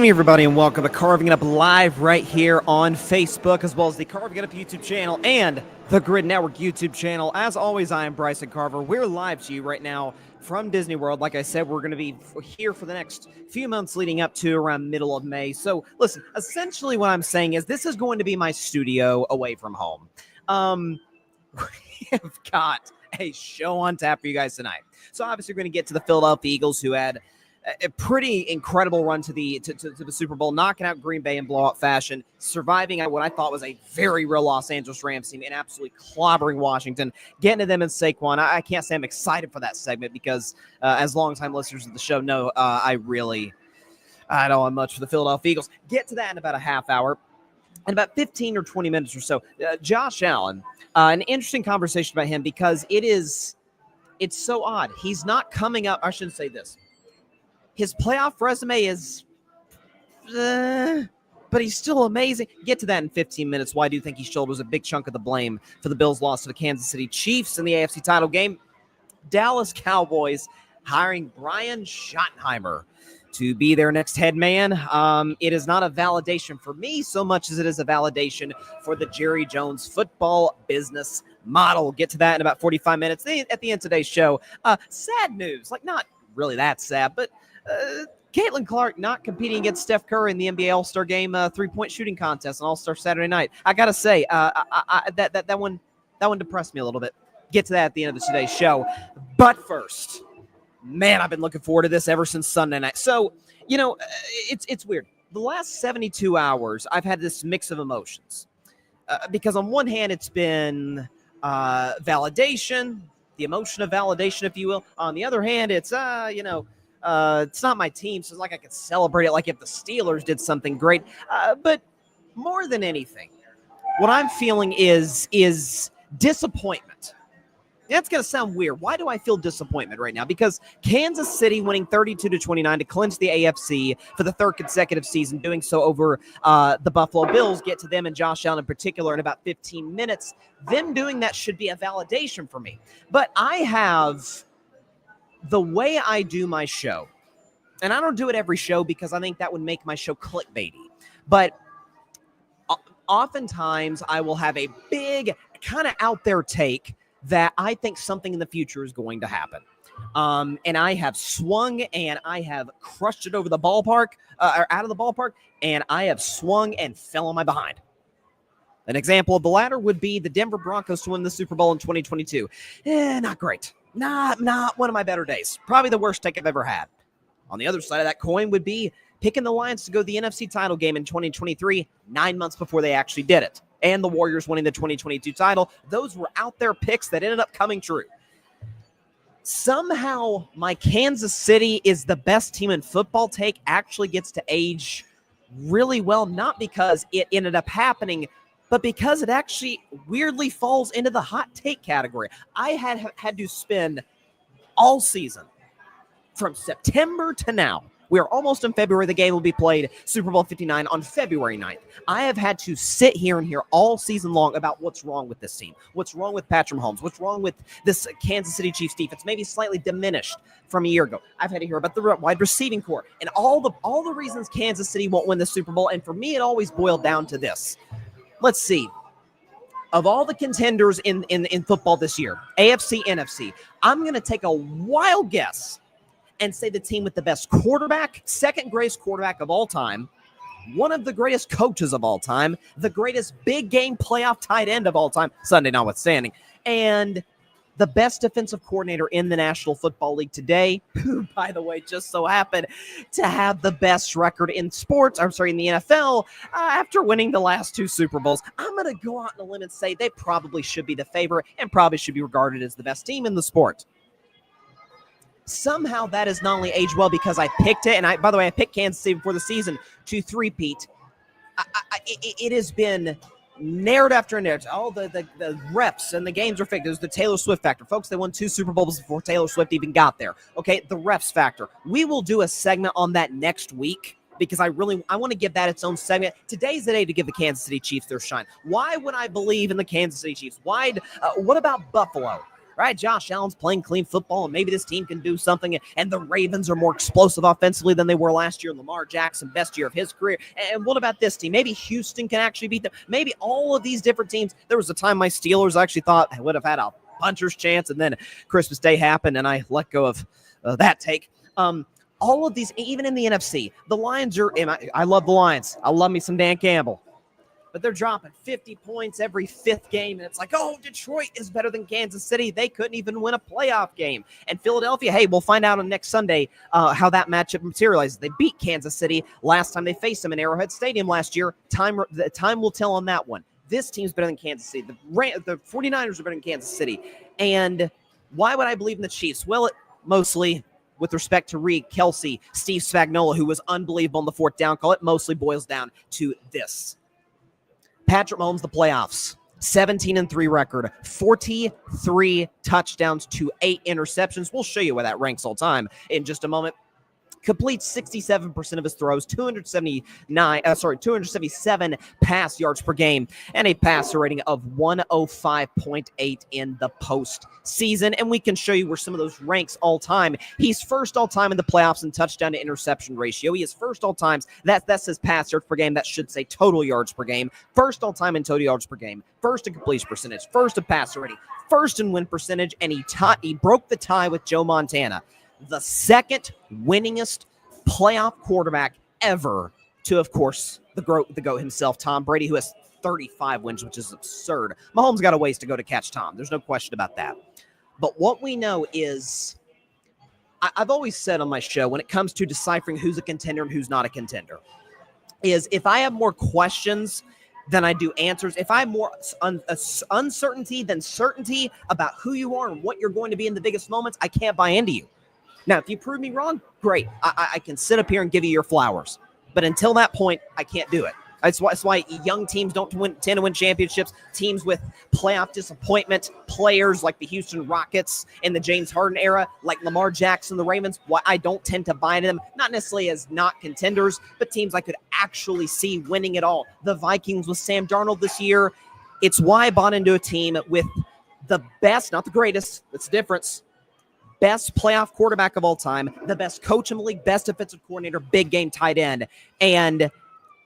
evening, everybody, and welcome to Carving It Up Live right here on Facebook, as well as the Carving It Up YouTube channel and the Grid Network YouTube channel. As always, I am Bryson Carver. We're live to you right now from Disney World. Like I said, we're going to be here for the next few months leading up to around middle of May. So, listen, essentially what I'm saying is this is going to be my studio away from home. We have got a show on tap for you guys tonight. So, obviously, we're going to get to the Philadelphia Eagles, who had a pretty incredible run to the Super Bowl, knocking out Green Bay in blowout fashion, surviving at what I thought was a very real Los Angeles Rams team, and absolutely clobbering Washington, getting to them in Saquon. I can't say I'm excited for that segment because, as longtime listeners of the show know, I don't have much for the Philadelphia Eagles. Get to that in about a half hour. In about 15 or 20 minutes or so, Josh Allen, an interesting conversation about him because it's so odd. He's not coming up. I shouldn't say this. His playoff resume is, but he's still amazing. Get to that in 15 minutes. Why do you think he shoulders a big chunk of the blame for the Bills' loss to the Kansas City Chiefs in the AFC title game? Dallas Cowboys hiring Brian Schottenheimer to be their next head man. It is not a validation for me so much as it is a validation for the Jerry Jones football business model. Get to that in about 45 minutes. At the end of today's show, sad news, like not really that sad, but Caitlin Clark not competing against Steph Curry in the NBA All-Star Game three-point shooting contest on All-Star Saturday night. I gotta say, that one depressed me a little bit. Get to that at the end of today's show. But first, man, I've been looking forward to this ever since Sunday night. So, it's weird. The last 72 hours, I've had this mix of emotions. Because on one hand, it's been validation, the emotion of validation, if you will. On the other hand, it's, it's not my team, so it's like I could celebrate it like if the Steelers did something great. But more than anything, what I'm feeling is disappointment. That's going to sound weird. Why do I feel disappointment right now? Because Kansas City winning 32-29 to clinch the AFC for the third consecutive season, doing so over the Buffalo Bills. Get to them and Josh Allen in particular in about 15 minutes. Them doing that should be a validation for me. But I have the way I do my show, and I don't do it every show because I think that would make my show clickbaity, but oftentimes I will have a big kind of out there take that I think something in the future is going to happen. And I have swung and I have crushed it over the ballpark, or out of the ballpark, and I have swung and fell on my behind. An example of the latter would be the Denver Broncos to win the Super Bowl in 2022. Not great. Not one of my better days. Probably the worst take I've ever had. On the other side of that coin would be picking the Lions to go to the NFC title game in 2023, 9 months before they actually did it. And the Warriors winning the 2022 title. Those were out there picks that ended up coming true. Somehow, my Kansas City is the best team in football take actually gets to age really well, not because it ended up happening, but because it actually weirdly falls into the hot take category. I had to spend all season from September to now. We are almost in February. The game will be played Super Bowl 59 on February 9th. I have had to sit here and hear all season long about what's wrong with this team, what's wrong with Patrick Mahomes, what's wrong with this Kansas City Chiefs defense, maybe slightly diminished from a year ago. I've had to hear about the wide receiving core and all the reasons Kansas City won't win the Super Bowl. And for me, it always boiled down to this. Let's see. Of all the contenders in football this year, AFC, NFC, I'm going to take a wild guess and say the team with the best quarterback, second greatest quarterback of all time, one of the greatest coaches of all time, the greatest big game playoff tight end of all time, Sunday notwithstanding, and the best defensive coordinator in the National Football League today, who, by the way, just so happened to have the best record in sports, in the NFL, after winning the last two Super Bowls. I'm going to go out on a limb and say they probably should be the favorite and probably should be regarded as the best team in the sport. Somehow that has not only aged well because I picked it, and by the way, I picked Kansas City before the season to three-peat. It has been narrative after narrative. All the reps and the games are fake. There's the Taylor Swift factor. Folks, they won 2 Super Bowls before Taylor Swift even got there. Okay, the refs factor. We will do a segment on that next week because I want to give that its own segment. Today's the day to give the Kansas City Chiefs their shine. Why would I believe in the Kansas City Chiefs? What about Buffalo? right? Josh Allen's playing clean football, and maybe this team can do something. And the Ravens are more explosive offensively than they were last year. Lamar Jackson, best year of his career. And what about this team? Maybe Houston can actually beat them. Maybe all of these different teams. There was a time my Steelers actually thought I would have had a puncher's chance, and then Christmas Day happened, and I let go of that take. All of these, even in the NFC, the Lions are, I love the Lions. I love me some Dan Campbell. But they're dropping 50 points every fifth game. And it's like, oh, Detroit is better than Kansas City. They couldn't even win a playoff game. And Philadelphia, hey, we'll find out on next Sunday how that matchup materializes. They beat Kansas City last time they faced them in Arrowhead Stadium last year. Time will tell on that one. This team's better than Kansas City. The 49ers are better than Kansas City. And why would I believe in the Chiefs? Well, mostly with respect to Reed, Kelsey, Steve Spagnuolo, who was unbelievable in the fourth down call, it mostly boils down to this. Patrick Mahomes, the playoffs, 17-3 record, 43 touchdowns to 8 interceptions. We'll show you where that ranks all time in just a moment. Completes 67% of his throws, 277 pass yards per game, and a passer rating of 105.8 in the postseason. And we can show you where some of those ranks all time. He's first all time in the playoffs in touchdown to interception ratio. He is first all times. That says pass yards per game. That should say total yards per game. First all time in total yards per game. First in completion percentage. First in passer rating. First in win percentage. And he broke the tie with Joe Montana, the second winningest playoff quarterback ever to, of course, the GOAT himself, Tom Brady, who has 35 wins, which is absurd. Mahomes got a ways to go to catch Tom. There's no question about that. But what we know is, I've always said on my show, when it comes to deciphering who's a contender and who's not a contender, is if I have more questions than I do answers, if I have more uncertainty than certainty about who you are and what you're going to be in the biggest moments, I can't buy into you. Now, if you prove me wrong, great. I can sit up here and give you your flowers. But until that point, I can't do it. That's why young teams don't tend to win championships. Teams with playoff disappointment, players like the Houston Rockets in the James Harden era, like Lamar Jackson, the Ravens, why I don't tend to buy into them, not necessarily as not contenders, but teams I could actually see winning it all. The Vikings with Sam Darnold this year. It's why I bought into a team with the best, not the greatest, that's the difference, best playoff quarterback of all time, the best coach in the league, best defensive coordinator, big game tight end, and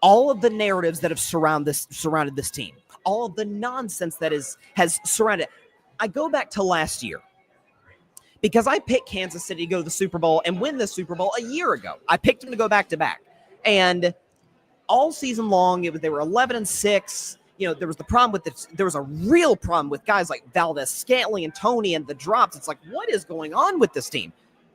all of the narratives that have surrounded this team, all of the nonsense that has surrounded it. I go back to last year because I picked Kansas City to go to the Super Bowl and win the Super Bowl a year ago. I picked them to go back-to-back. And all season long, they were 11-6. You know, there was the problem with this. There was a real problem with guys like Valdez-Scantling and Tony and the drops. It's like, what is going on with this team?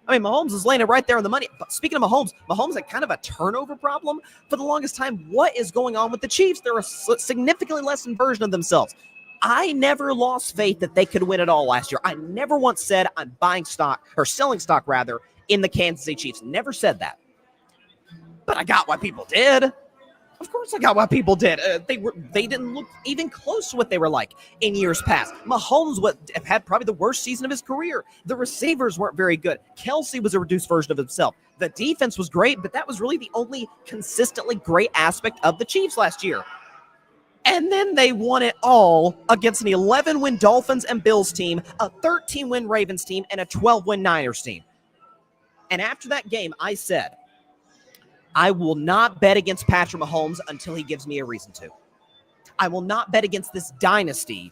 I mean, Mahomes is laying it right there on the money. But speaking of Mahomes had kind of a turnover problem for the longest time. What is going on with the Chiefs? They're a significantly lessened version of themselves. I never lost faith that they could win it all last year. I never once said I'm buying stock, or selling stock rather, in the Kansas City Chiefs. Never said that. But I got why people did. Of course I got what people did. They didn't look even close to what they were like in years past. Mahomes had probably the worst season of his career. The receivers weren't very good. Kelsey was a reduced version of himself. The defense was great, but that was really the only consistently great aspect of the Chiefs last year. And then they won it all against an 11-win Dolphins and Bills team, a 13-win Ravens team, and a 12-win Niners team. And after that game, I said, I will not bet against Patrick Mahomes until he gives me a reason to. I will not bet against this dynasty.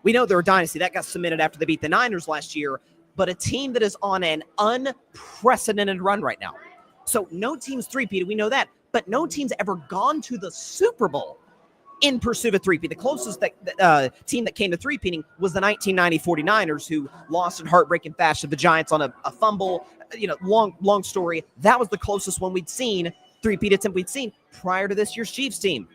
We know they're a dynasty. That got cemented after they beat the Niners last year, but a team that is on an unprecedented run right now. So no team's three-peated, we know that, but no team's ever gone to the Super Bowl in pursuit of a three-peat. The closest team that came to three-peating was the 1990 49ers, who lost in heartbreaking fashion to the Giants on a fumble. You know, long story. That was the closest one we'd seen, three-peat attempt we'd seen prior to this year's Chiefs team.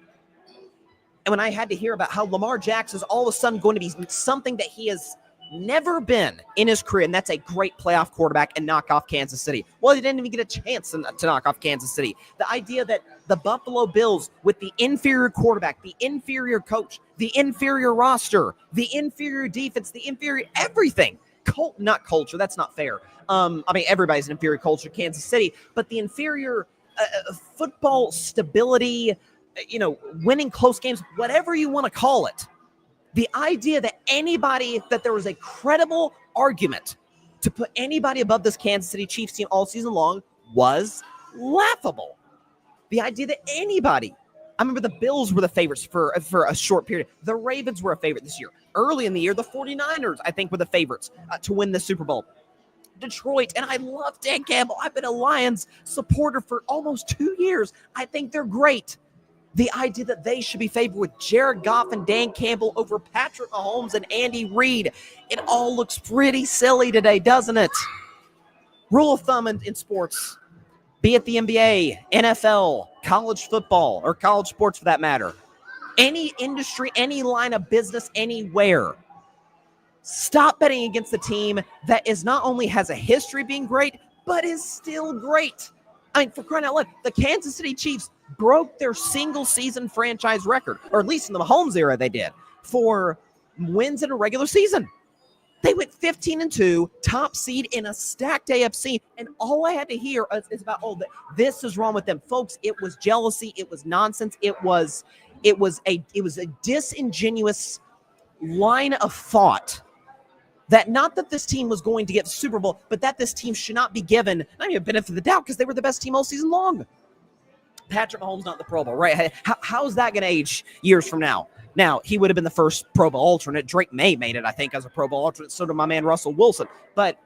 And when I had to hear about how Lamar Jackson is all of a sudden going to be something that he has never been in his career, and that's a great playoff quarterback and knock off Kansas City. Well, he didn't even get a chance to knock off Kansas City. The idea that the Buffalo Bills, with the inferior quarterback, the inferior coach, the inferior roster, the inferior defense, the inferior everything, not culture, that's not fair. I mean, everybody's an inferior culture, Kansas City, but the inferior football stability, winning close games, whatever you want to call it, The idea that there was a credible argument to put anybody above this Kansas City Chiefs team all season long was laughable. The idea that anybody, I remember the Bills were the favorites for a short period. The Ravens were a favorite this year. Early in the year, the 49ers, I think, were the favorites to win the Super Bowl. Detroit, and I love Dan Campbell. I've been a Lions supporter for almost 2 years. I think they're great. The idea that they should be favored with Jared Goff and Dan Campbell over Patrick Mahomes and Andy Reid, it all looks pretty silly today, doesn't it? Rule of thumb in sports, be it the NBA, NFL, college football, or college sports for that matter, any industry, any line of business, anywhere, stop betting against the team that is not only has a history being great, but is still great. I mean, for crying out loud, the Kansas City Chiefs broke their single-season franchise record, or at least in the Mahomes era they did, for wins in a regular season. They went 15-2, top seed in a stacked AFC, and all I had to hear is about, this is wrong with them. Folks, it was jealousy. It was nonsense. It was a disingenuous line of thought that not that this team was going to get the Super Bowl, but that this team should not be given, not even a benefit of the doubt, because they were the best team all season long. Patrick Mahomes not the Pro Bowl, right? How's that going to age years from now? Now, he would have been the first Pro Bowl alternate. Drake May made it, I think, as a Pro Bowl alternate. So did my man Russell Wilson. But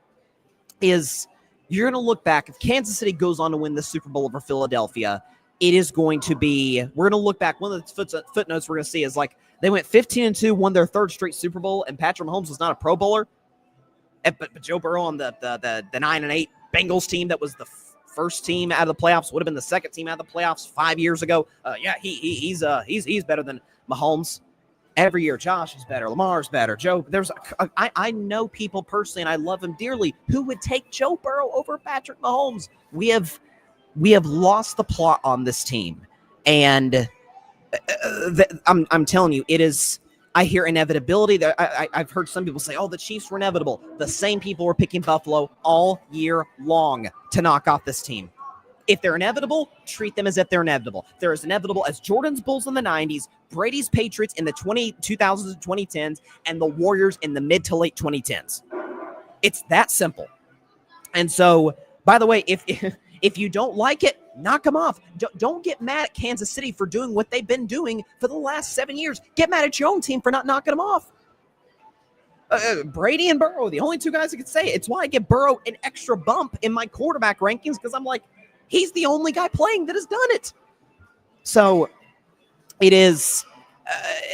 you're going to look back, if Kansas City goes on to win the Super Bowl over Philadelphia, it is going to be, we're going to look back, one of the footnotes we're going to see is like, they went 15-2, won their third straight Super Bowl, and Patrick Mahomes was not a Pro Bowler. But Joe Burrow on the 9-8 Bengals team that was the first team out of the playoffs, would have been the second team out of the playoffs 5 years ago. He's better than Mahomes. Every year, Josh is better, Lamar's better. Joe, I know people personally, and I love him dearly, who would take Joe Burrow over Patrick Mahomes. We have lost the plot on this team, and I'm telling you, it is. I hear inevitability. I've heard some people say, the Chiefs were inevitable. The same people were picking Buffalo all year long to knock off this team. If they're inevitable, treat them as if they're inevitable. They're as inevitable as Jordan's Bulls in the 90s, Brady's Patriots in the 2000s and 2010s, and the Warriors in the mid to late 2010s. It's that simple. And so, by the way, if you don't like it, knock them off. Don't get mad at Kansas City for doing what they've been doing for the last 7 years. Get mad at your own team for not knocking them off. Brady and Burrow, the only two guys that can say it. It's why I give Burrow an extra bump in my quarterback rankings, because I'm like, he's the only guy playing that has done it. So it is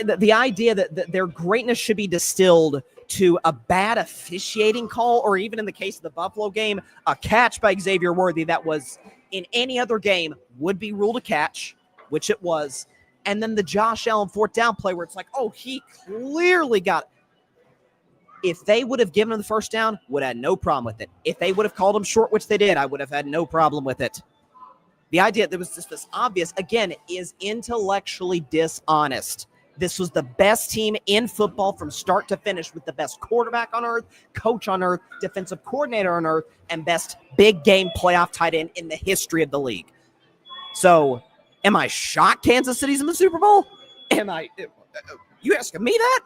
the idea that their greatness should be distilled to a bad officiating call, or even in the case of the Buffalo game, a catch by Xavier Worthy that was in any other game would be ruled a catch, which it was. And then the Josh Allen fourth down play where it's like, he clearly got it. If they would have given him the first down, would have had no problem with it. If they would have called him short, which they did, I would have had no problem with it. The idea that was just this obvious, again, is intellectually dishonest. This was the best team in football from start to finish, with the best quarterback on earth, coach on earth, defensive coordinator on earth, and best big game playoff tight end in the history of the league. So, am I shocked Kansas City's in the Super Bowl? You asking me that?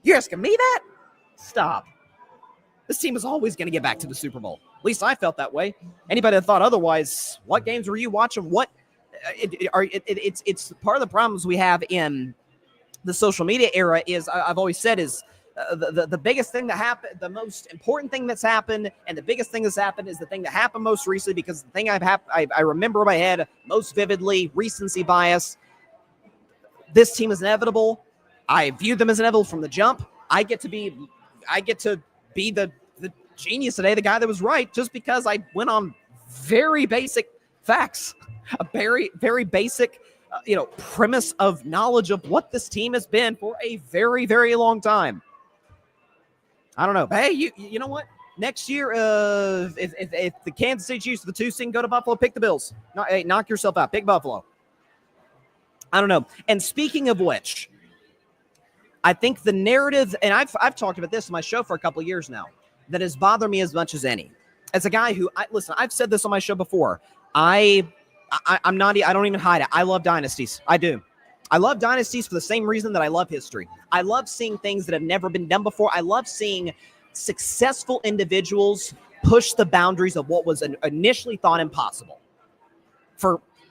You asking me that? Stop. This team is always going to get back to the Super Bowl. At least I felt that way. Anybody that thought otherwise, what games were you watching? It's part of the problems we have in the social media era is, I've always said, is the biggest thing that happened, the most important thing that's happened, and the biggest thing that's happened is the thing that happened most recently, because the thing I remember in my head most vividly, recency bias. This team is inevitable. I view them as inevitable from the jump. I get to be the genius today, the guy that was right, just because I went on very basic facts, a very, very basic premise of knowledge of what this team has been for a very, very long time. I don't know. Hey, you know what? Next year, if the Kansas City Chiefs, the 2 seed, go to Buffalo, pick the Bills. Knock yourself out. Pick Buffalo. I don't know. And speaking of which, I think the narrative, and I've talked about this on my show for a couple of years now, that has bothered me as much as any. As a guy who, I've said this on my show before. I don't even hide it. I love dynasties. I do. I love dynasties for the same reason that I love history. I love seeing things that have never been done before. I love seeing successful individuals push the boundaries of what was initially thought impossible.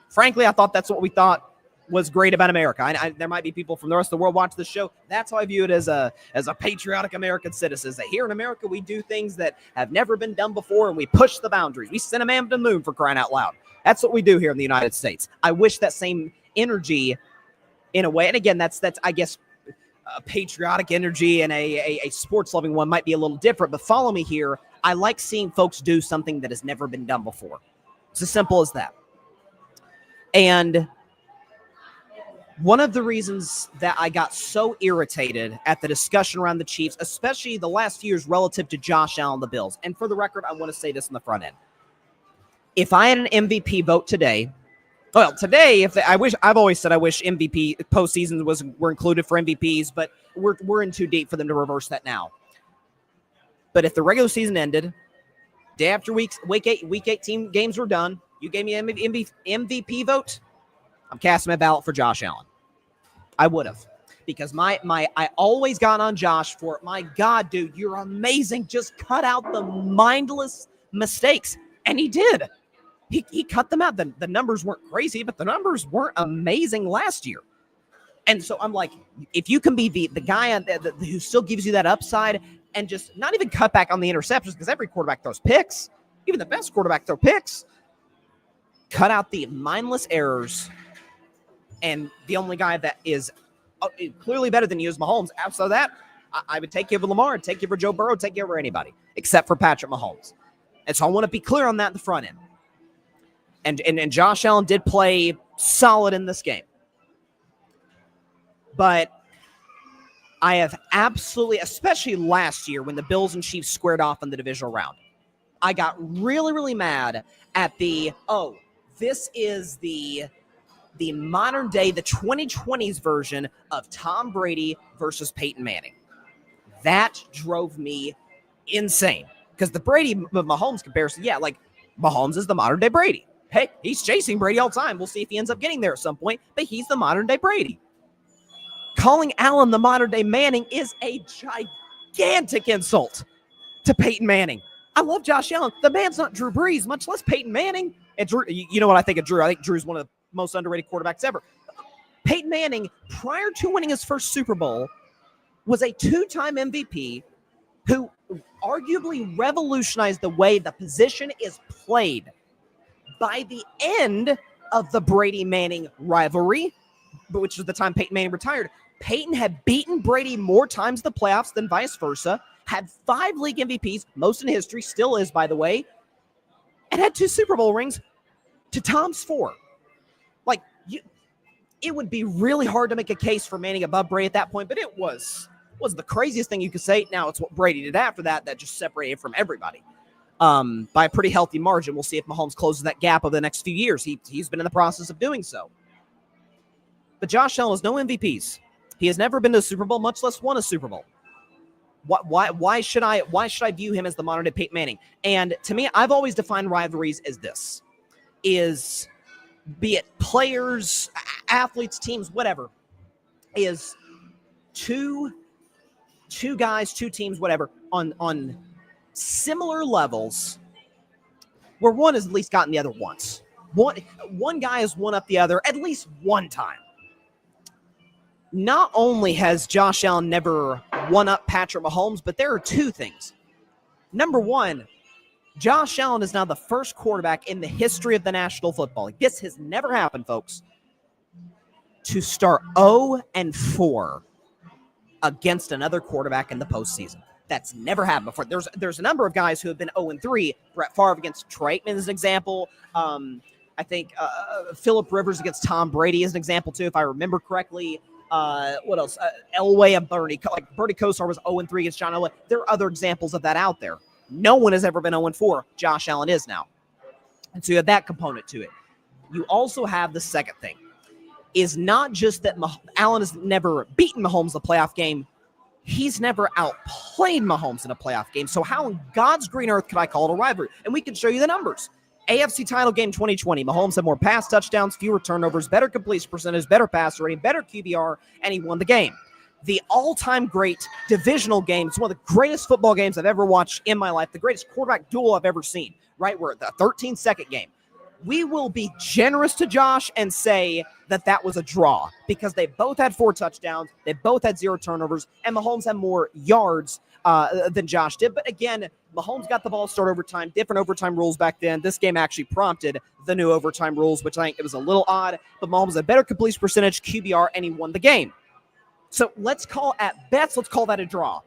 Frankly, I thought that's what we thought was great about America. There might be people from the rest of the world watching the show. That's how I view it as a patriotic American citizen. That here in America, we do things that have never been done before, and we push the boundaries. We send a man to the moon, for crying out loud. That's what we do here in the United States. I wish that same energy, in a way, and again, that's I guess a patriotic energy and a sports loving one might be a little different. But follow me here. I like seeing folks do something that has never been done before. It's as simple as that. And one of the reasons that I got so irritated at the discussion around the Chiefs, especially the last few years relative to Josh Allen, the Bills, and for the record, I want to say this in the front end. If I had an MVP vote today, I've always said I wish MVP postseasons were included for MVPs, but we're in too deep for them to reverse that now. But if the regular season ended, day after week 18 games were done, you gave me an MVP vote, I'm casting my ballot for Josh Allen. I would have. Because I always got on Josh for, my God, dude, you're amazing. Just cut out the mindless mistakes. And he did. He cut them out. The numbers weren't crazy, but the numbers weren't amazing last year. And so I'm like, if you can be the guy who still gives you that upside and just not even cut back on the interceptions, because every quarterback throws picks. Even the best quarterback throw picks. Cut out the mindless errors. And the only guy that is clearly better than you is Mahomes. Outside of that, I would take you over Lamar, take you over Joe Burrow, take you over anybody, except for Patrick Mahomes. And so I want to be clear on that in the front end. And Josh Allen did play solid in this game. But I have absolutely, especially last year when the Bills and Chiefs squared off in the divisional round, I got really, really mad at this is the modern day, the 2020s version of Tom Brady versus Peyton Manning. That drove me insane. Because the Brady-Mahomes comparison, Mahomes is the modern day Brady. Hey, he's chasing Brady all the time. We'll see if he ends up getting there at some point, but he's the modern day Brady. Calling Allen the modern day Manning is a gigantic insult to Peyton Manning. I love Josh Allen. The man's not Drew Brees, much less Peyton Manning. And Drew, you know what I think of Drew? I think Drew's one of the most underrated quarterbacks ever. Peyton Manning, prior to winning his first Super Bowl, was a two-time MVP who arguably revolutionized the way the position is played. By the end of the Brady-Manning rivalry, which was the time Peyton Manning retired, Peyton had beaten Brady more times in the playoffs than vice versa, had 5 league MVPs, most in history, still is, by the way, and had 2 Super Bowl rings to Tom's 4. It would be really hard to make a case for Manning above Brady at that point, but it was the craziest thing you could say. Now it's what Brady did after that just separated from everybody by a pretty healthy margin. We'll see if Mahomes closes that gap over the next few years. He's been in the process of doing so. But Josh Allen has no MVPs. He has never been to a Super Bowl, much less won a Super Bowl. Why should I view him as the modern day Peyton Manning? And to me, I've always defined rivalries as this: is be it players, athletes, teams, whatever, is two guys, 2 teams, whatever, on similar levels where one has at least gotten the other once. One guy has won up the other at least one time. Not only has Josh Allen never won up Patrick Mahomes, but there are 2 things. Number one, Josh Allen is now the first quarterback in the history of the National Football League. This has never happened, folks, to start 0-4 against another quarterback in the postseason. That's never happened before. There's a number of guys who have been 0-3. Brett Favre against Troy Aikman is an example. I think Phillip Rivers against Tom Brady is an example too, if I remember correctly. What else? Elway and Bernie Kosar was 0-3 against John Elway. There are other examples of that out there. No one has ever been 0-4. Josh Allen is now. And so you have that component to it. You also have the second thing, is not just that Allen has never beaten Mahomes in a playoff game. He's never outplayed Mahomes in a playoff game. So how in God's green earth could I call it a rivalry? And we can show you the numbers. AFC title game 2020. Mahomes had more pass touchdowns, fewer turnovers, better completion percentage, better passer rating, better QBR, and he won the game. The all-time great divisional game. It's one of the greatest football games I've ever watched in my life, the greatest quarterback duel I've ever seen, right? We're at the 13-second game. We will be generous to Josh and say that was a draw because they both had 4 touchdowns, they both had 0 turnovers, and Mahomes had more yards than Josh did. But again, Mahomes got the ball start overtime, different overtime rules back then. This game actually prompted the new overtime rules, which I think it was a little odd, but Mahomes had better completion percentage, QBR, and he won the game. So let's call that a draw.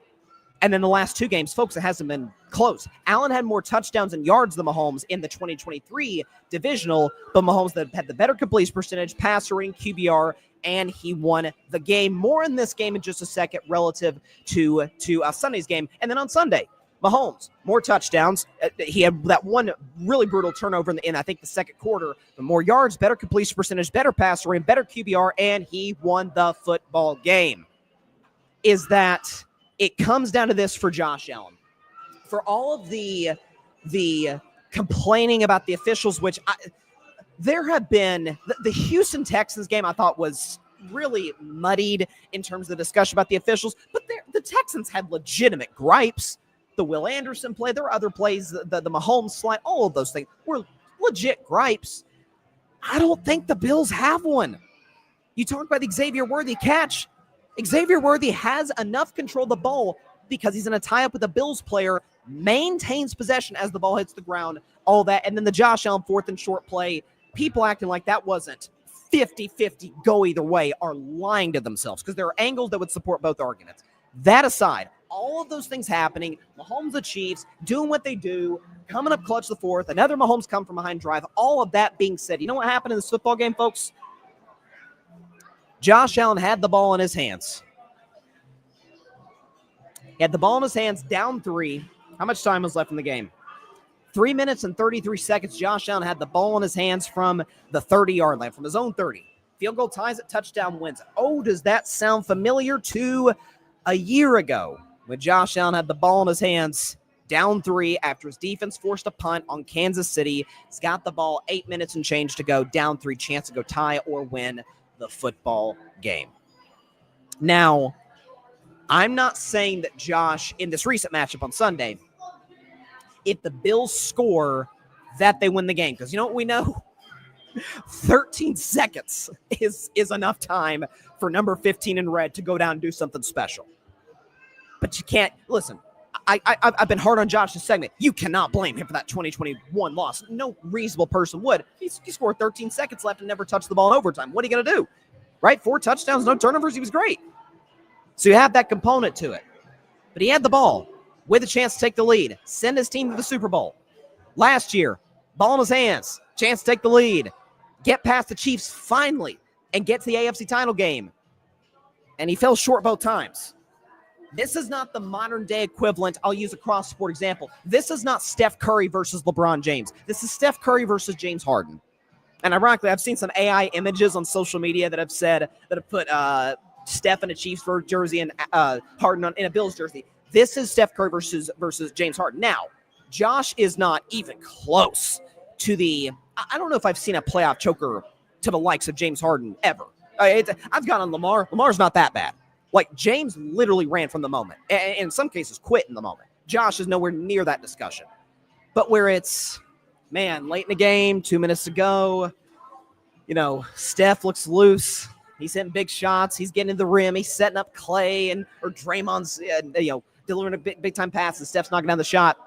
And then the last 2 games, folks, it hasn't been close. Allen had more touchdowns and yards than Mahomes in the 2023 divisional, but Mahomes had the better completion percentage, passer rating, QBR, and he won the game. More in this game in just a second relative to Sunday's game. And then on Sunday, Mahomes, more touchdowns. He had that one really brutal turnover in I think, the second quarter. But more yards, better completion percentage, better passer rating, better QBR, and he won the football game. Is that it comes down to this for Josh Allen. For all of the complaining about the officials, which there have been the Houston Texans game I thought was really muddied in terms of the discussion about the officials, but the Texans had legitimate gripes. The Will Anderson play, there were other plays, the Mahomes slide, all of those things were legit gripes. I don't think the Bills have one. You talk about the Xavier Worthy catch. Xavier Worthy has enough control of the ball because he's going to tie up with a Bills player, maintains possession as the ball hits the ground, all that. And then the Josh Allen 4th and short play, people acting like that wasn't 50-50 go either way are lying to themselves because there are angles that would support both arguments. That aside, all of those things happening, Mahomes the Chiefs doing what they do, coming up clutch the 4th, another Mahomes come from behind drive, all of that being said, you know what happened in this football game, folks? Josh Allen had the ball in his hands. He had the ball in his hands, down 3. How much time was left in the game? 3 minutes and 33 seconds. Josh Allen had the ball in his hands from the 30-yard line, from his own 30. Field goal ties it, touchdown wins. Oh, does that sound familiar to a year ago when Josh Allen had the ball in his hands, down 3 after his defense forced a punt on Kansas City. He's got the ball, 8 minutes and change to go, down 3, chance to go tie or win the football game. Now, I'm not saying that Josh, in this recent matchup on Sunday, if the Bills score, that they win the game. Because you know what we know? 13 seconds is enough time for number 15 in red to go down and do something special. But you can't, listen, I've been hard on Josh this segment. You cannot blame him for that 2021 loss. No reasonable person would. He scored 13 seconds left and never touched the ball in overtime. What are you going to do? Right? 4 touchdowns, no turnovers. He was great. So you have that component to it. But he had the ball with a chance to take the lead, send his team to the Super Bowl. Last year, ball in his hands, chance to take the lead, get past the Chiefs finally, and get to the AFC title game. And he fell short both times. This is not the modern-day equivalent. I'll use a cross-sport example. This is not Steph Curry versus LeBron James. This is Steph Curry versus James Harden. And ironically, I've seen some AI images on social media that have put Steph in a Chiefs jersey and Harden in a Bills jersey. This is Steph Curry versus James Harden. Now, Josh is not even close to the – I don't know if I've seen a playoff choker to the likes of James Harden ever. I've gone on Lamar. Lamar's not that bad. Like, James literally ran from the moment, and in some cases quit in the moment. Josh is nowhere near that discussion. But where it's, man, late in the game, 2 minutes to go, Steph looks loose. He's hitting big shots. He's getting to the rim. He's setting up Clay or Draymond's, delivering a big time pass, and Steph's knocking down the shot.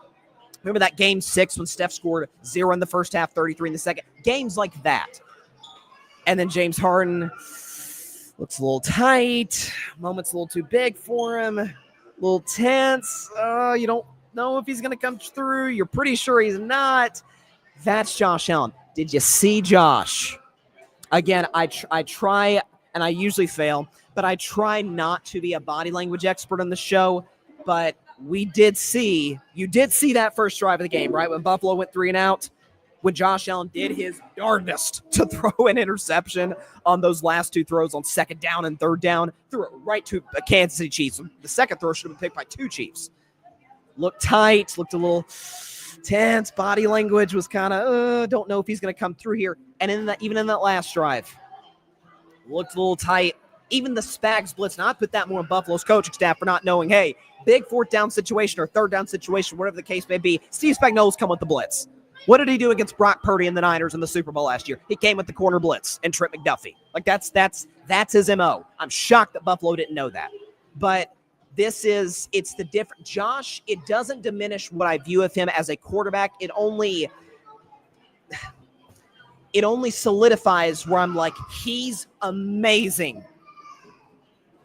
Remember that game 6 when Steph scored 0 in the first half, 33 in the second? Games like that. And then James Harden looks a little tight. Moment's a little too big for him. A little tense. You don't know if he's going to come through. You're pretty sure he's not. That's Josh Allen. Did you see Josh? Again, I try, and I usually fail, but I try not to be a body language expert on the show. But you did see that first drive of the game, right? When Buffalo went 3 and out. When Josh Allen did his darndest to throw an interception on those last 2 throws on 2nd down and 3rd down, threw it right to a Kansas City Chiefs. The second throw should have been picked by 2 Chiefs. Looked tight, looked a little tense body language, was kind of, don't know if he's going to come through here. And even in that last drive, looked a little tight. Even the Spags blitz, and I put that more in Buffalo's coaching staff for not knowing, hey, big fourth down situation or third down situation, whatever the case may be, Steve Spagnuolo's come with the blitz. What did he do against Brock Purdy and the Niners in the Super Bowl last year? He came with the corner blitz and Trent McDuffie. Like that's his MO. I'm shocked that Buffalo didn't know that. But it's the different. Josh, it doesn't diminish what I view of him as a quarterback. It only solidifies where I'm like, he's amazing.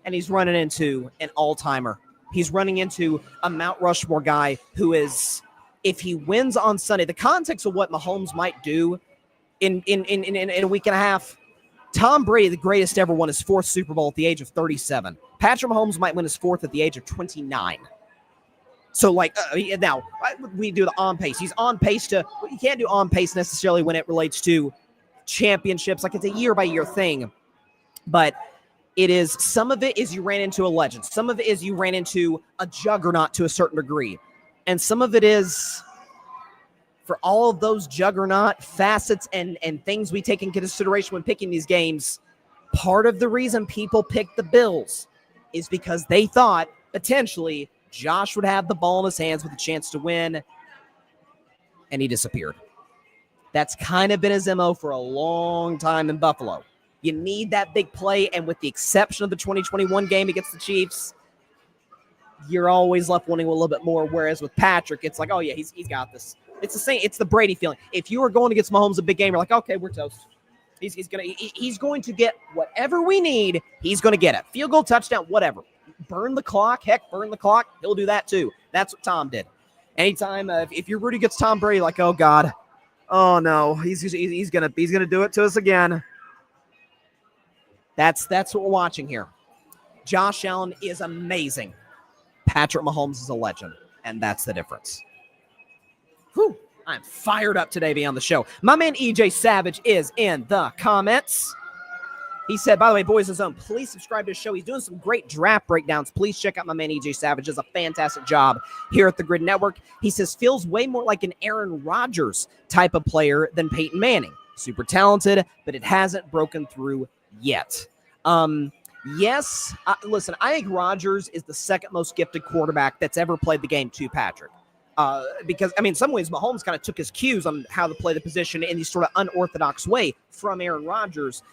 And he's running into an all-timer. He's running into a Mount Rushmore guy who is, if he wins on Sunday, the context of what Mahomes might do in a week and a half, Tom Brady, the greatest ever, won his fourth Super Bowl at the age of 37. Patrick Mahomes might win his fourth at the age of 29. So, now, we do the on pace. He's on pace to, you can't do on pace necessarily when it relates to championships. Like, it's a year-by-year thing. But some of it is you ran into a legend. Some of it is you ran into a juggernaut to a certain degree. And some of it is, for all of those juggernaut facets and things we take into consideration when picking these games, part of the reason people picked the Bills is because they thought, potentially, Josh would have the ball in his hands with a chance to win, and he disappeared. That's kind of been his MO for a long time in Buffalo. You need that big play, and with the exception of the 2021 game against the Chiefs, you're always left wanting a little bit more, whereas with Patrick, it's like, oh, yeah, he's got this. It's the same. It's the Brady feeling. If you were going against Mahomes a big game, you're like, okay, we're toast. He's going to get whatever we need. He's going to get it. Field goal, touchdown, whatever. Burn the clock. Heck, burn the clock. He'll do that too. That's what Tom did. Anytime if you're rooting against Tom Brady, like, oh God, oh no, he's gonna do it to us again. That's what we're watching here. Josh Allen is amazing. Patrick Mahomes is a legend, and that's the difference. Whew, I'm fired up today being on the show. My man EJ Savage is in the comments. He said, by the way, Boys in Zone, please subscribe to his show. He's doing some great draft breakdowns. Please check out my man EJ Savage. Does a fantastic job here at the Grid Network. He says, feels way more like an Aaron Rodgers type of player than Peyton Manning. Super talented, but it hasn't broken through yet. Yes, listen, I think Rodgers is the second most gifted quarterback that's ever played the game to Patrick. Because, I mean, in some ways, Mahomes kind of took his cues on how to play the position in this sort of unorthodox way from Aaron Rodgers.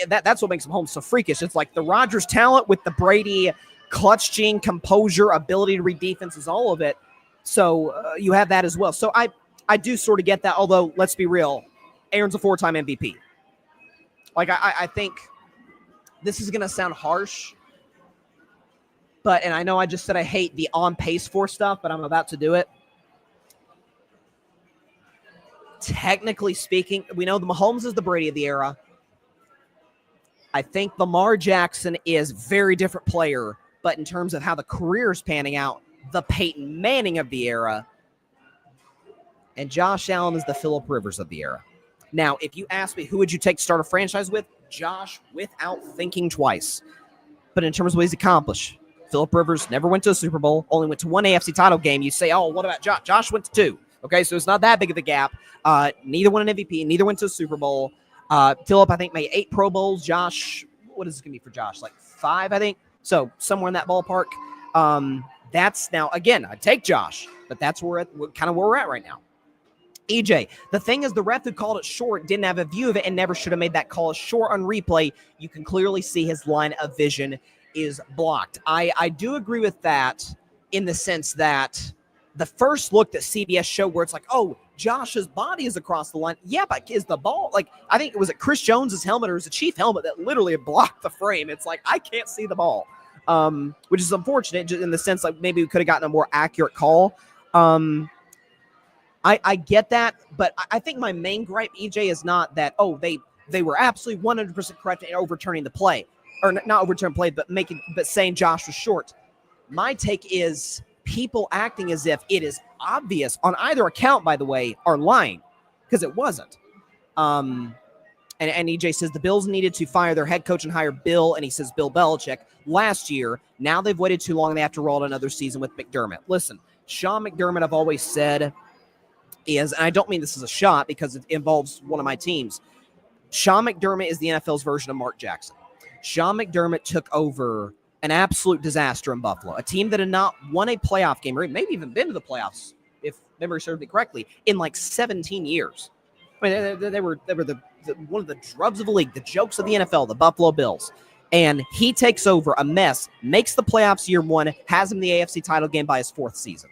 That's what makes Mahomes so freakish. It's like the Rodgers talent with the Brady clutch gene, composure, ability to read defenses, all of it. So you have that as well. So I do sort of get that, although, let's be real, Aaron's a 4-time MVP. Like, I think this is going to sound harsh, and I know I just said I hate the on-pace for stuff, but I'm about to do it. Technically speaking, we know the Mahomes is the Brady of the era. I think Lamar Jackson is a very different player, but in terms of how the career is panning out, the Peyton Manning of the era, and Josh Allen is the Phillip Rivers of the era. Now, if you ask me who would you take to start a franchise with, Josh, without thinking twice. But in terms of what he's accomplished, Phillip Rivers never went to a Super Bowl, only went to one AFC title game. You say, oh, what about Josh? Josh went to 2. Okay, so it's not that big of a gap. Neither won an MVP, neither went to a Super Bowl. Phillip, I think, made 8 Pro Bowls. Josh, what is it going to be for Josh? Like 5, I think. So somewhere in that ballpark. That's now, again, I take Josh, but that's where we're at right now. EJ, the thing is, the ref who called it short didn't have a view of it and never should have made that call short on replay. You can clearly see his line of vision is blocked. I do agree with that in the sense that the first look that CBS showed where it's like, oh, Josh's body is across the line. Yeah, but is the ball, like, I think it was at Chris Jones's helmet or it was a Chief helmet that literally blocked the frame. It's like, I can't see the ball, which is unfortunate in the sense like maybe we could have gotten a more accurate call. I get that, but I think my main gripe, EJ, is not that, oh, they were absolutely 100% correct in overturning the play. Or not overturning play, but saying Josh was short. My take is people acting as if it is obvious on either account, by the way, are lying, because it wasn't. And EJ says the Bills needed to fire their head coach and hire Bill, and he says Bill Belichick last year. Now they've waited too long. They have to roll out another season with McDermott. Listen, Sean McDermott, I've always said, is, and I don't mean this as a shot because it involves one of my teams, Sean McDermott is the NFL's version of Mark Jackson. Sean McDermott took over an absolute disaster in Buffalo, a team that had not won a playoff game or maybe even been to the playoffs, if memory serves me correctly, in like 17 years. I mean, they were one of the drugs of the league, the jokes of the NFL, the Buffalo Bills. And he takes over a mess, makes the playoffs year one, has him in the AFC title game by his 4th season.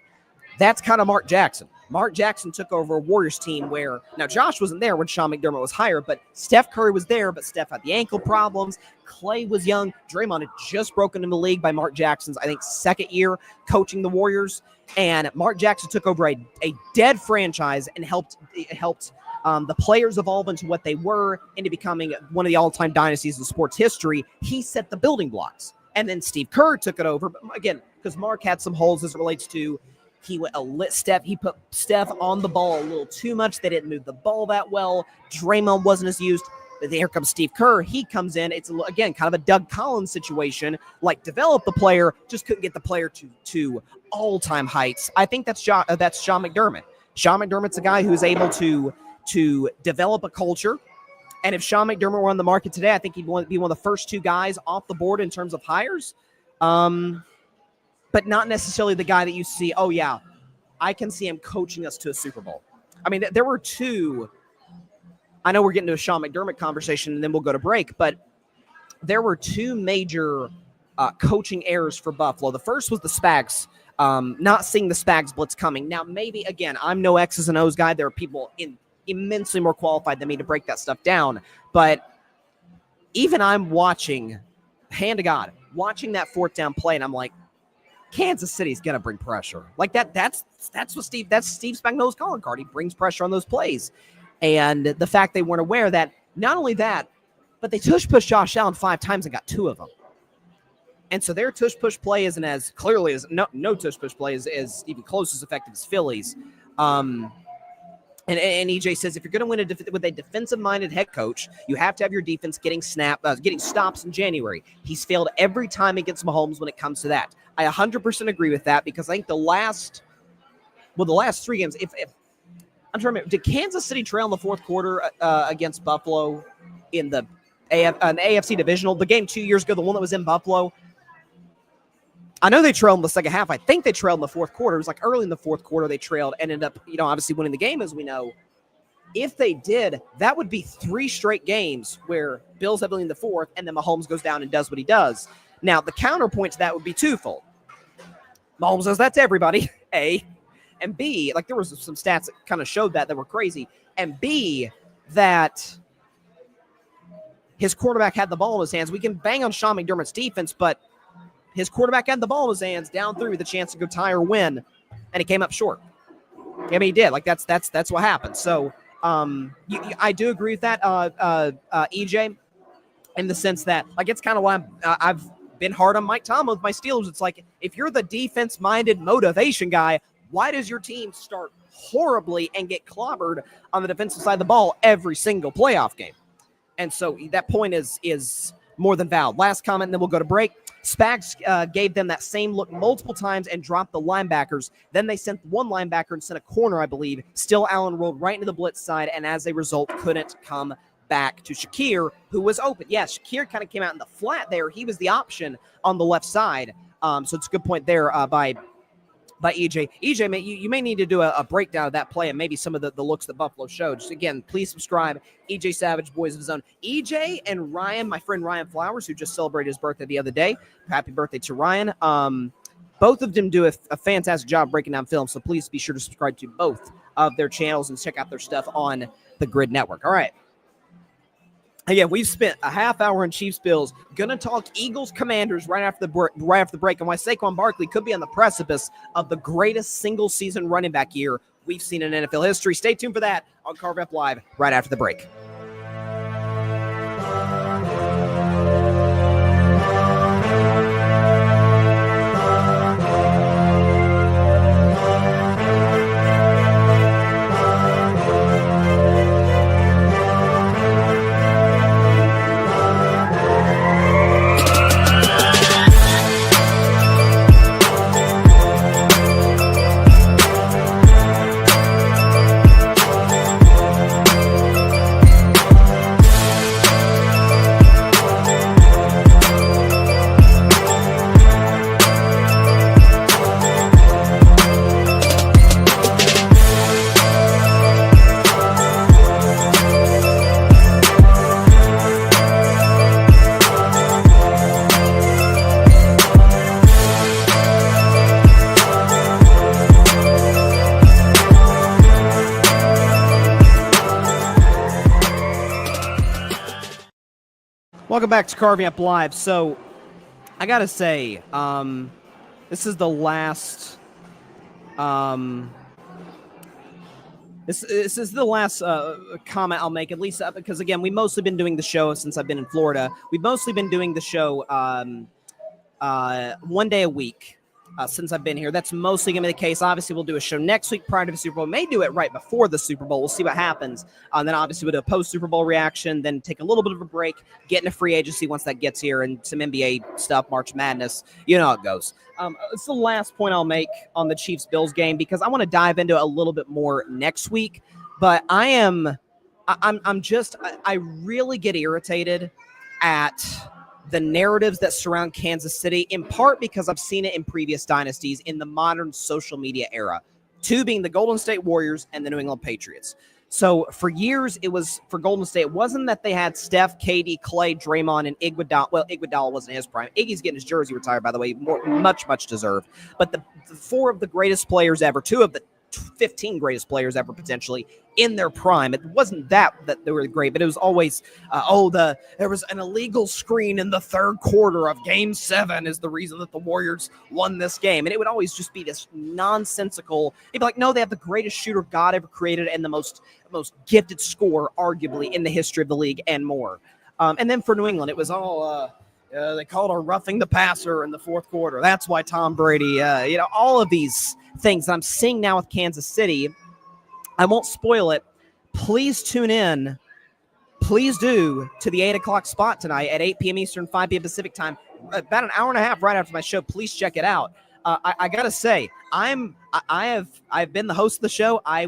That's kind of Mark Jackson. Mark Jackson took over a Warriors team where, now Josh wasn't there when Sean McDermott was hired, but Steph Curry was there, but Steph had the ankle problems. Clay was young. Draymond had just broken into the league by Mark Jackson's, I think, 2nd year coaching the Warriors. And Mark Jackson took over a dead franchise and helped the players evolve into what they were, into becoming one of the all-time dynasties in sports history. He set the building blocks. And then Steve Kerr took it over. But again, because Mark had some holes as it relates to he put Steph on the ball a little too much. They didn't move the ball that well. Draymond wasn't as used. But here comes Steve Kerr. He comes in. It's, again, kind of a Doug Collins situation. Like, develop the player, just couldn't get the player to all-time heights. I think that's Sean McDermott. Sean McDermott's a guy who's able to develop a culture. And if Sean McDermott were on the market today, I think he'd be one of the first 2 guys off the board in terms of hires. But not necessarily the guy that you see, oh, yeah, I can see him coaching us to a Super Bowl. I mean, there were 2. I know we're getting to a Sean McDermott conversation, and then we'll go to break, but there were 2 major coaching errors for Buffalo. The first was the Spags, not seeing the Spags blitz coming. Now, maybe, again, I'm no X's and O's guy. There are people immensely more qualified than me to break that stuff down. But even I'm watching, hand to God, watching that 4th down play, and I'm like, Kansas City's going to bring pressure. Like that's what Steve Spagnuolo's calling card. He brings pressure on those plays. And the fact they weren't aware that, not only that, but they tush-pushed Josh Allen 5 times and got 2 of them. And so their tush-push play isn't as clearly as no tush-push play is even close as effective as Philly's. And EJ says, if you're going to win with a defensive-minded head coach, you have to have your defense getting stops in January. He's failed every time against Mahomes when it comes to that. I 100% agree with that because I think the last 3 games, if I'm trying to remember, did Kansas City trail in the 4th quarter against Buffalo in the AFC divisional? The game 2 years ago, the one that was in Buffalo. I know they trailed in the second half. I think they trailed in the 4th quarter. It was like early in the 4th quarter they trailed and ended up, obviously winning the game, as we know. If they did, that would be 3 straight games where Bills have in the 4th and then Mahomes goes down and does what he does. Now, the counterpoint to that would be twofold. Mahomes says that's everybody, A. And B, like there was some stats that kind of showed that were crazy. And B, that his quarterback had the ball in his hands. We can bang on Sean McDermott's defense, but his quarterback had the ball in his hands down through with a chance to go tie or win, and he came up short. I mean, he did. Like that's what happened. So I do agree with that, EJ, in the sense that like it's kind of why I've been hard on Mike Tomlin with my Steelers. It's like if you're the defense-minded motivation guy, why does your team start horribly and get clobbered on the defensive side of the ball every single playoff game? And so that point is more than valid. Last comment, and then we'll go to break. Spags gave them that same look multiple times and dropped the linebackers. Then they sent one linebacker and sent a corner, I believe. Still, Allen rolled right into the blitz side, and as a result, couldn't come back to Shakir, who was open. Yes, Shakir kind of came out in the flat there. He was the option on the left side. So it's a good point there by EJ. EJ, you may need to do a breakdown of that play and maybe some of the looks that Buffalo showed. Just again, please subscribe. EJ Savage, Boys of His Own. EJ and Ryan, my friend Ryan Flowers, who just celebrated his birthday the other day. Happy birthday to Ryan. Both of them do a fantastic job breaking down film, so please be sure to subscribe to both of their channels and check out their stuff on the Grid Network. All right. Again, we've spent a half hour on Chiefs Bills. Gonna talk Eagles Commanders right after the break, and why Saquon Barkley could be on the precipice of the greatest single season running back year we've seen in NFL history. Stay tuned for that on Carve Up Live right after the break. Welcome back to Carving Up Live. So, I gotta say, this is the last. This is the last comment I'll make, at least because again, we've mostly been doing the show since I've been in Florida. We've mostly been doing the show 1 day a week. Since I've been here, that's mostly going to be the case. Obviously, we'll do a show next week prior to the Super Bowl. May do it right before the Super Bowl. We'll see what happens. Then obviously we'll do a post-Super Bowl reaction, then take a little bit of a break, get into free agency once that gets here, and some NBA stuff, March Madness. You know how it goes. It's the last point I'll make on the Chiefs-Bills game because I want to dive into a little bit more next week. But I really get irritated at the narratives that surround Kansas City, in part because I've seen it in previous dynasties in the modern social media era, two being the Golden State Warriors and the New England Patriots. So for years, it was for Golden State. It wasn't that they had Steph, KD, Clay, Draymond, and Iguodala. Well, Iguodala wasn't his prime. Iggy's getting his jersey retired, by the way, much deserved. But the four of the greatest players ever, two of the 15 greatest players ever potentially in their prime. It wasn't that they were great, but it was always, there was an illegal screen in the third quarter of Game 7 is the reason that the Warriors won this game. And it would always just be this nonsensical. They'd be like, no, they have the greatest shooter God ever created and the most gifted scorer, arguably, in the history of the league and more. And then for New England, it was all, they called her roughing the passer in the fourth quarter. That's why Tom Brady, all of these things that I'm seeing now with Kansas City. I won't spoil it. Please tune in. Please do to the 8 o'clock spot tonight at 8 p.m. Eastern, 5 p.m. Pacific time. About an hour and a half right after my show. Please check it out. I gotta say, I've been the host of the show. I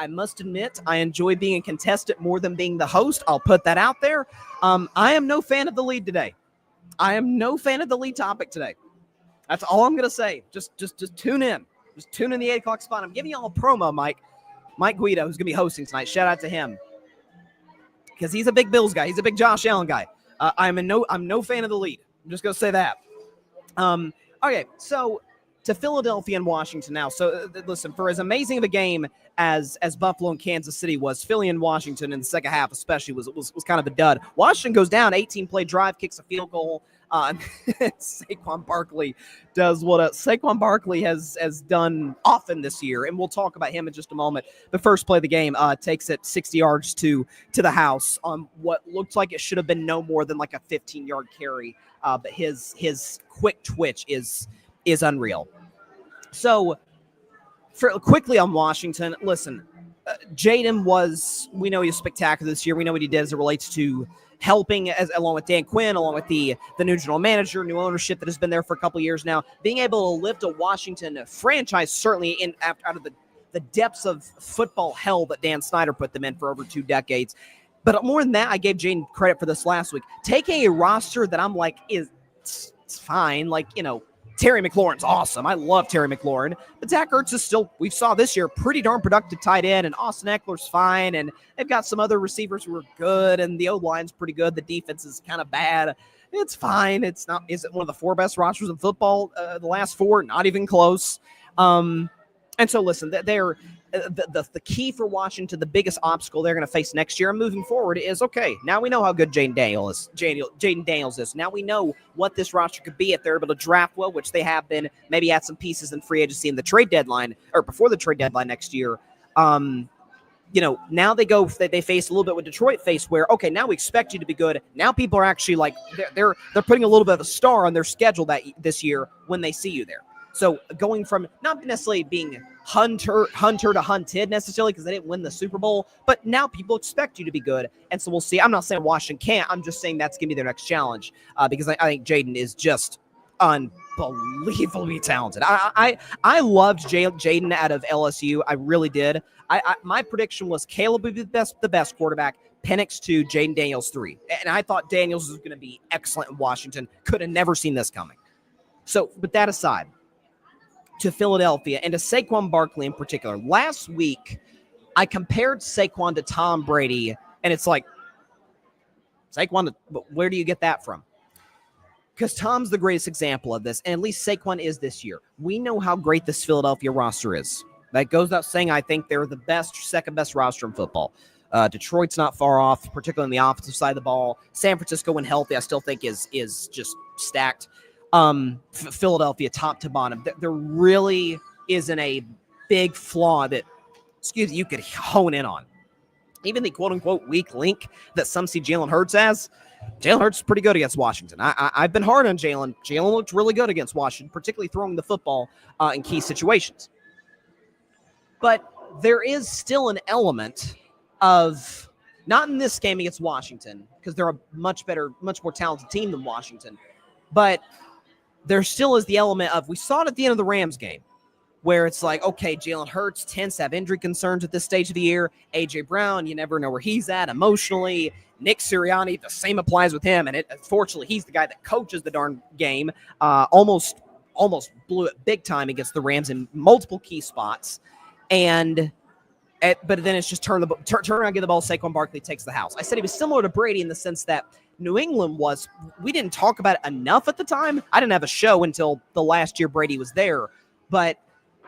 must admit, I enjoy being a contestant more than being the host. I'll put that out there. I am no fan of the lead today. I am no fan of the lead topic today. That's all I'm going to say. Just tune in. Just tune in the 8 o'clock spot. I'm giving y'all a promo, Mike. Mike Guido, who's going to be hosting tonight. Shout out to him. Because he's a big Bills guy. He's a big Josh Allen guy. I'm no fan of the lead. I'm just going to say that. Okay, so to Philadelphia and Washington now. So listen, for as amazing of a game as Buffalo and Kansas City was, Philly and Washington in the second half especially was kind of a dud. Washington goes down, 18-play drive, kicks a field goal. Saquon Barkley does what Saquon Barkley has done often this year, and we'll talk about him in just a moment. The first play of the game takes it 60 yards to the house on what looked like it should have been no more than like a 15-yard carry. But his quick twitch is unreal. So, quickly on Washington, listen, Jaden we know he was spectacular this year. We know what he did as it relates to helping along with Dan Quinn, along with the new general manager, new ownership that has been there for a couple of years now, being able to lift a Washington franchise certainly out of the depths of football hell that Dan Snyder put them in for over 2 decades. But more than that, I gave Jaden credit for this last week. Taking a roster that I'm like, it's fine. Like, Terry McLaurin's awesome. I love Terry McLaurin. But Zach Ertz is still, we saw this year, pretty darn productive tight end, and Austin Eckler's fine, and they've got some other receivers who are good, and the O-line's pretty good. The defense is kind of bad. It's fine. Is it one of the 4 best rosters in football? The last 4, not even close. And so, listen, they're the key for Washington, the biggest obstacle they're going to face next year and moving forward is, okay, now we know how good Jaden Daniels is. Now we know what this roster could be if they're able to draft well, which they have been, maybe add some pieces in free agency in the trade deadline or before the trade deadline next year. Now they face a little bit what Detroit faced where, okay, now we expect you to be good. Now people are actually like, they're putting a little bit of a star on their schedule this year when they see you there. So going from not necessarily being hunter to hunted necessarily because they didn't win the Super Bowl, but now people expect you to be good. And so we'll see. I'm not saying Washington can't. I'm just saying that's going to be their next challenge because I think Jaden is just unbelievably talented. I loved Jaden out of LSU. I really did. My prediction was Caleb would be the best quarterback, Penix 2, Jaden Daniels 3. And I thought Daniels was going to be excellent in Washington. Could have never seen this coming. So with that aside, to Philadelphia and to Saquon Barkley in particular. Last week, I compared Saquon to Tom Brady, and it's like, Saquon, where do you get that from? Because Tom's the greatest example of this, and at least Saquon is this year. We know how great this Philadelphia roster is. That goes without saying. I think they're the second best roster in football. Detroit's not far off, particularly on the offensive side of the ball. San Francisco, when healthy, I still think is just stacked. Philadelphia, top to bottom, there really isn't a big flaw that, you could hone in on. Even the quote-unquote weak link that some see Jalen Hurts as, Jalen Hurts is pretty good against Washington. I've been hard on Jalen. Jalen looked really good against Washington, particularly throwing the football in key situations. But there is still an element of, not in this game against Washington, because they're a much more talented team than Washington, but there still is the element of, we saw it at the end of the Rams game, where it's like, okay, Jalen Hurts tends to have injury concerns at this stage of the year. A.J. Brown, you never know where he's at emotionally. Nick Sirianni, the same applies with him. And fortunately, he's the guy that coaches the darn game. Almost blew it big time against the Rams in multiple key spots. But then it's just turn around, get the ball, Saquon Barkley takes the house. I said he was similar to Brady in the sense that New England was, we didn't talk about it enough at the time. I didn't have a show until the last year Brady was there. But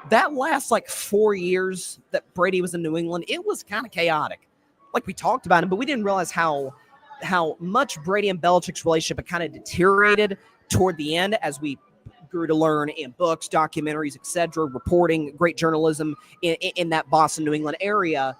that last 4 years that Brady was in New England, it was kind of chaotic. Like we talked about him, but we didn't realize how much Brady and Belichick's relationship had kind of deteriorated toward the end as we grew to learn in books, documentaries, etc., reporting, great journalism in that Boston, New England area.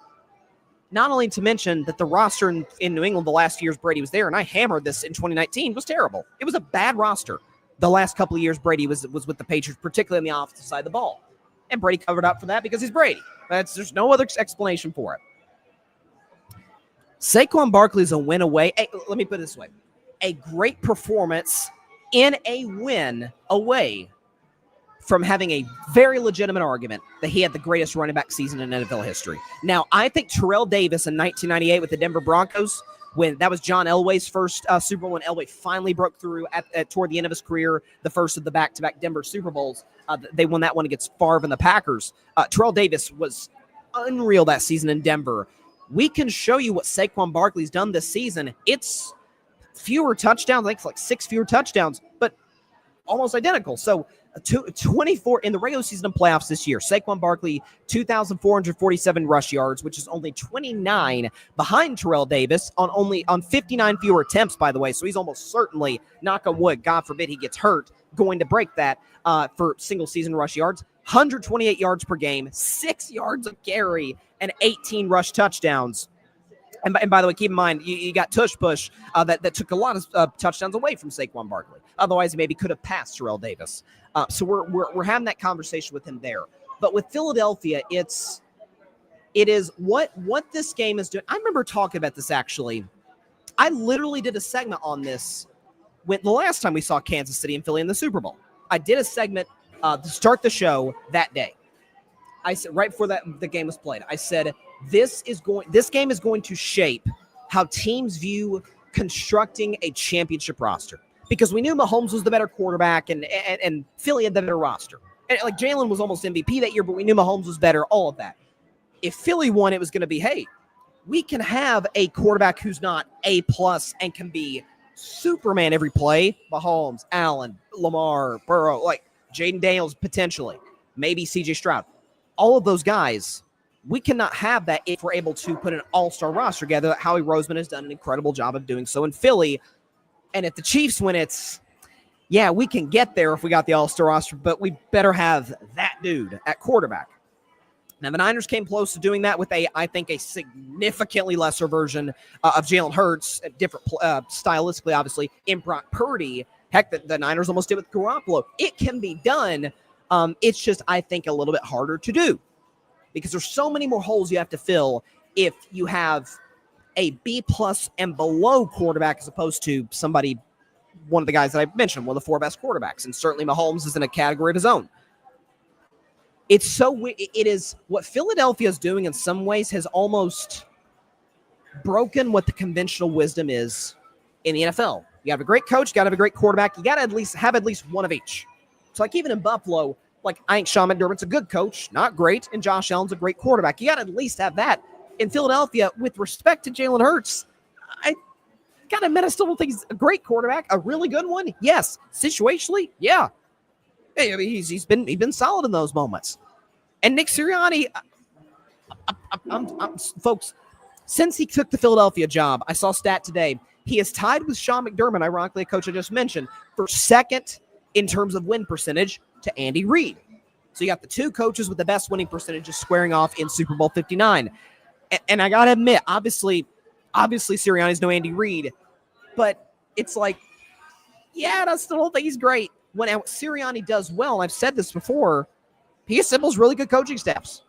Not only to mention that the roster in New England the last few years Brady was there, and I hammered this in 2019, was terrible. It was a bad roster. The last couple of years Brady was with the Patriots, particularly on the offensive side of the ball. And Brady covered up for that because he's Brady. There's no other explanation for it. Saquon Barkley is a win away. Hey, let me put it this way. A great performance in a win away from having a very legitimate argument that he had the greatest running back season in NFL history. Now, I think Terrell Davis in 1998 with the Denver Broncos, when that was John Elway's first Super Bowl, when Elway finally broke through toward the end of his career, the first of the back-to-back Denver Super Bowls. They won that one against Favre and the Packers. Terrell Davis was unreal that season in Denver. We can show you what Saquon Barkley's done this season. It's fewer touchdowns, I think it's like 6 fewer touchdowns, but almost identical. So 24 in the regular season and playoffs this year. Saquon Barkley, 2,447 rush yards, which is only 29 behind Terrell Davis on 59 fewer attempts, by the way. So he's almost certainly, knock on wood, God forbid he gets hurt, going to break that for single season rush yards. 128 yards per game, 6 yards of carry, and 18 rush touchdowns. And by the way, keep in mind, you got tush push that took a lot of touchdowns away from Saquon Barkley. Otherwise, he maybe could have passed Terrell Davis. So we're having that conversation with him there. But with Philadelphia, it is what this game is doing. I remember talking about this, actually. I literally did a segment on this when the last time we saw Kansas City and Philly in the Super Bowl. I did a segment to start the show that day. I said, right before the game was played, I said, this game is going to shape how teams view constructing a championship roster. Because we knew Mahomes was the better quarterback and Philly had the better roster. And like Jalen was almost MVP that year, but we knew Mahomes was better, all of that. If Philly won, it was going to be, hey, we can have a quarterback who's not A+ and can be Superman every play. Mahomes, Allen, Lamar, Burrow, like Jaden Daniels potentially, maybe CJ Stroud. All of those guys, we cannot have that if we're able to put an all-star roster together. Howie Roseman has done an incredible job of doing so in Philly. And if the Chiefs win, we can get there if we got the all-star roster, but we better have that dude at quarterback. Now, the Niners came close to doing that with I think a significantly lesser version of Jalen Hurts, different stylistically, obviously, in Brock Purdy. Heck, the Niners almost did with Garoppolo. It can be done. It's just, I think, a little bit harder to do because there's so many more holes you have to fill if you have a B+ and below quarterback as opposed to somebody, one of the guys that I mentioned, one of the 4 best quarterbacks, and certainly Mahomes is in a category of his own. It is what Philadelphia is doing in some ways has almost broken what the conventional wisdom is in the NFL. You have a great coach, you got to have a great quarterback, you got to have at least one of each. So like even in Buffalo, like I think Sean McDermott's a good coach, not great, and Josh Allen's a great quarterback. You got to at least have that. In Philadelphia, with respect to Jalen Hurts, I still don't think he's a great quarterback. A really good one, yes. Situationally, yeah. Hey, I mean, he's been solid in those moments. And Nick Sirianni, folks, Since he took the Philadelphia job, I saw a stat today. He is tied with Sean McDermott, ironically, a coach I just mentioned, for second in terms of win percentage to Andy Reid. So you got the two coaches with the best winning percentages squaring off in Super Bowl 59. And I got to admit, obviously Sirianni's no Andy Reid, but it's like, yeah, I still don't think he's great. When Sirianni does well, and I've said this before, he assembles really good coaching staffs.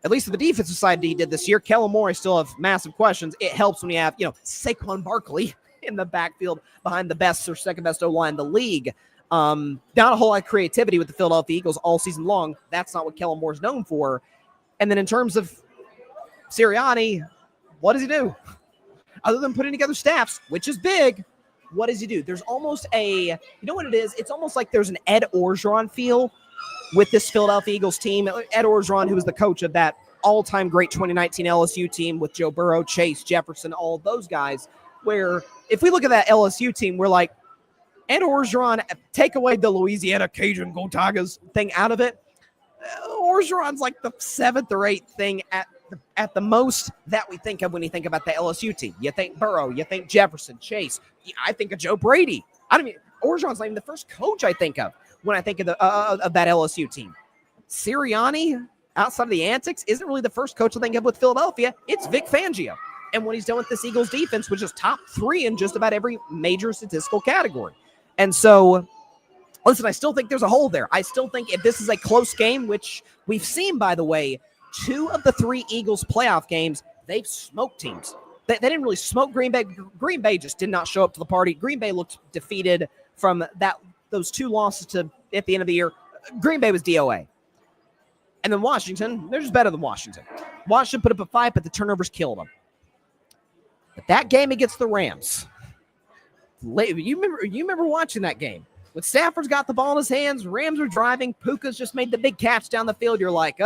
At least the defensive side he did this year. Kellen Moore, I still have massive questions. It helps when you have, Saquon Barkley in the backfield behind the best or second best O-line in the league. Not a whole lot of creativity with the Philadelphia Eagles all season long. That's not what Kellen Moore's known for. And then in terms of Sirianni, what does he do? Other than putting together staffs, which is big, what does he do? There's almost you know what it is? It's almost like there's an Ed Orgeron feel with this Philadelphia Eagles team. Ed Orgeron, who was the coach of that all-time great 2019 LSU team with Joe Burrow, Chase, Jefferson, all those guys, where if we look at that LSU team, we're like, Ed Orgeron, take away the Louisiana Cajun Go Tigers thing out of it. Orgeron's like the seventh or eighth thing at the most that we think of when you think about the LSU team. You think Burrow, you think Jefferson, Chase. I think of Joe Brady. Orgeron's not even the first coach I think of when I think of that LSU team. Sirianni, outside of the antics, isn't really the first coach I think of with Philadelphia. It's Vic Fangio. And what he's done with this Eagles defense, which is top 3 in just about every major statistical category. And so, listen, I still think there's a hole there. I still think if this is a close game, which we've seen, by the way, 2 of the 3 Eagles playoff games, they've smoked teams. They didn't really smoke Green Bay. Green Bay just did not show up to the party. Green Bay looked defeated from those 2 losses to at the end of the year. Green Bay was DOA. And then Washington, they're just better than Washington. Washington put up a fight, but the turnovers killed them. But that game against the Rams, you remember watching that game? When Stafford's got the ball in his hands, Rams are driving, Puka's just made the big catch down the field. You're like,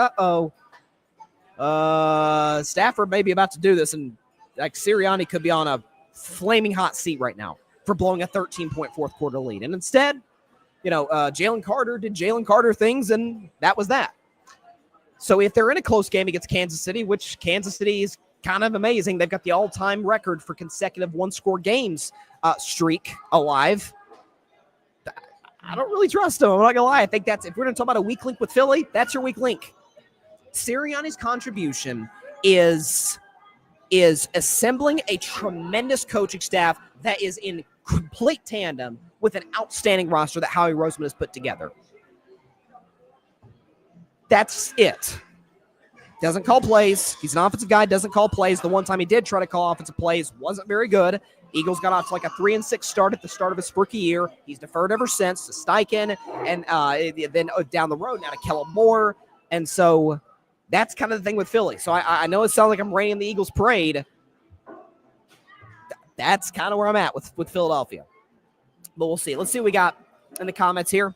Stafford may be about to do this, and like Sirianni could be on a flaming hot seat right now for blowing a 13-point fourth quarter lead. And instead, Jalen Carter did Jalen Carter things, and that was that. So if they're in a close game against Kansas City, which Kansas City is kind of amazing, they've got the all-time record for consecutive one-score games streak alive. I don't really trust them. I'm not going to lie. I think if we're going to talk about a weak link with Philly, that's your weak link. Sirianni's contribution is assembling a tremendous coaching staff that is in complete tandem with an outstanding roster that Howie Roseman has put together. That's it. Doesn't call plays. He's an offensive guy, doesn't call plays. The one time he did try to call offensive plays wasn't very good. Eagles got off to like a 3-6 start at the start of his rookie year. He's deferred ever since to Steichen, and then down the road now to Kellen Moore. And so that's kind of the thing with Philly. So I know it sounds like I'm raining the Eagles parade. That's kind of where I'm at with Philadelphia. But we'll see. Let's see what we got in the comments here.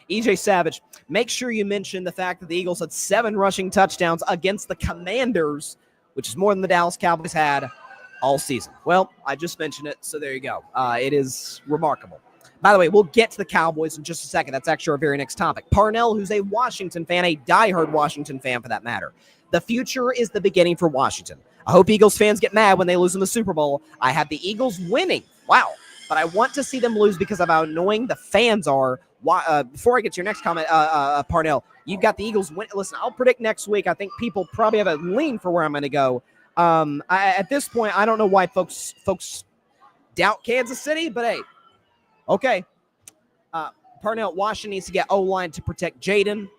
EJ Savage, make sure you mention the fact that the Eagles had 7 rushing touchdowns against the Commanders, which is more than the Dallas Cowboys had all season. Well, I just mentioned it, so there you go. It is remarkable. By the way, we'll get to the Cowboys in just a second. That's actually our very next topic. Parnell, who's a Washington fan, a diehard Washington fan for that matter. The future is the beginning for Washington. I hope Eagles fans get mad when they lose in the Super Bowl. I have the Eagles winning. Wow. But I want to see them lose because of how annoying the fans are. Before I get to your next comment, Parnell, you've got the Eagles win. Listen, I'll predict next week. I think people probably have a lean for where I'm going to go. At this point, I don't know why folks doubt Kansas City, but hey, okay. Parnell, Washington needs to get O-line to protect Jaden.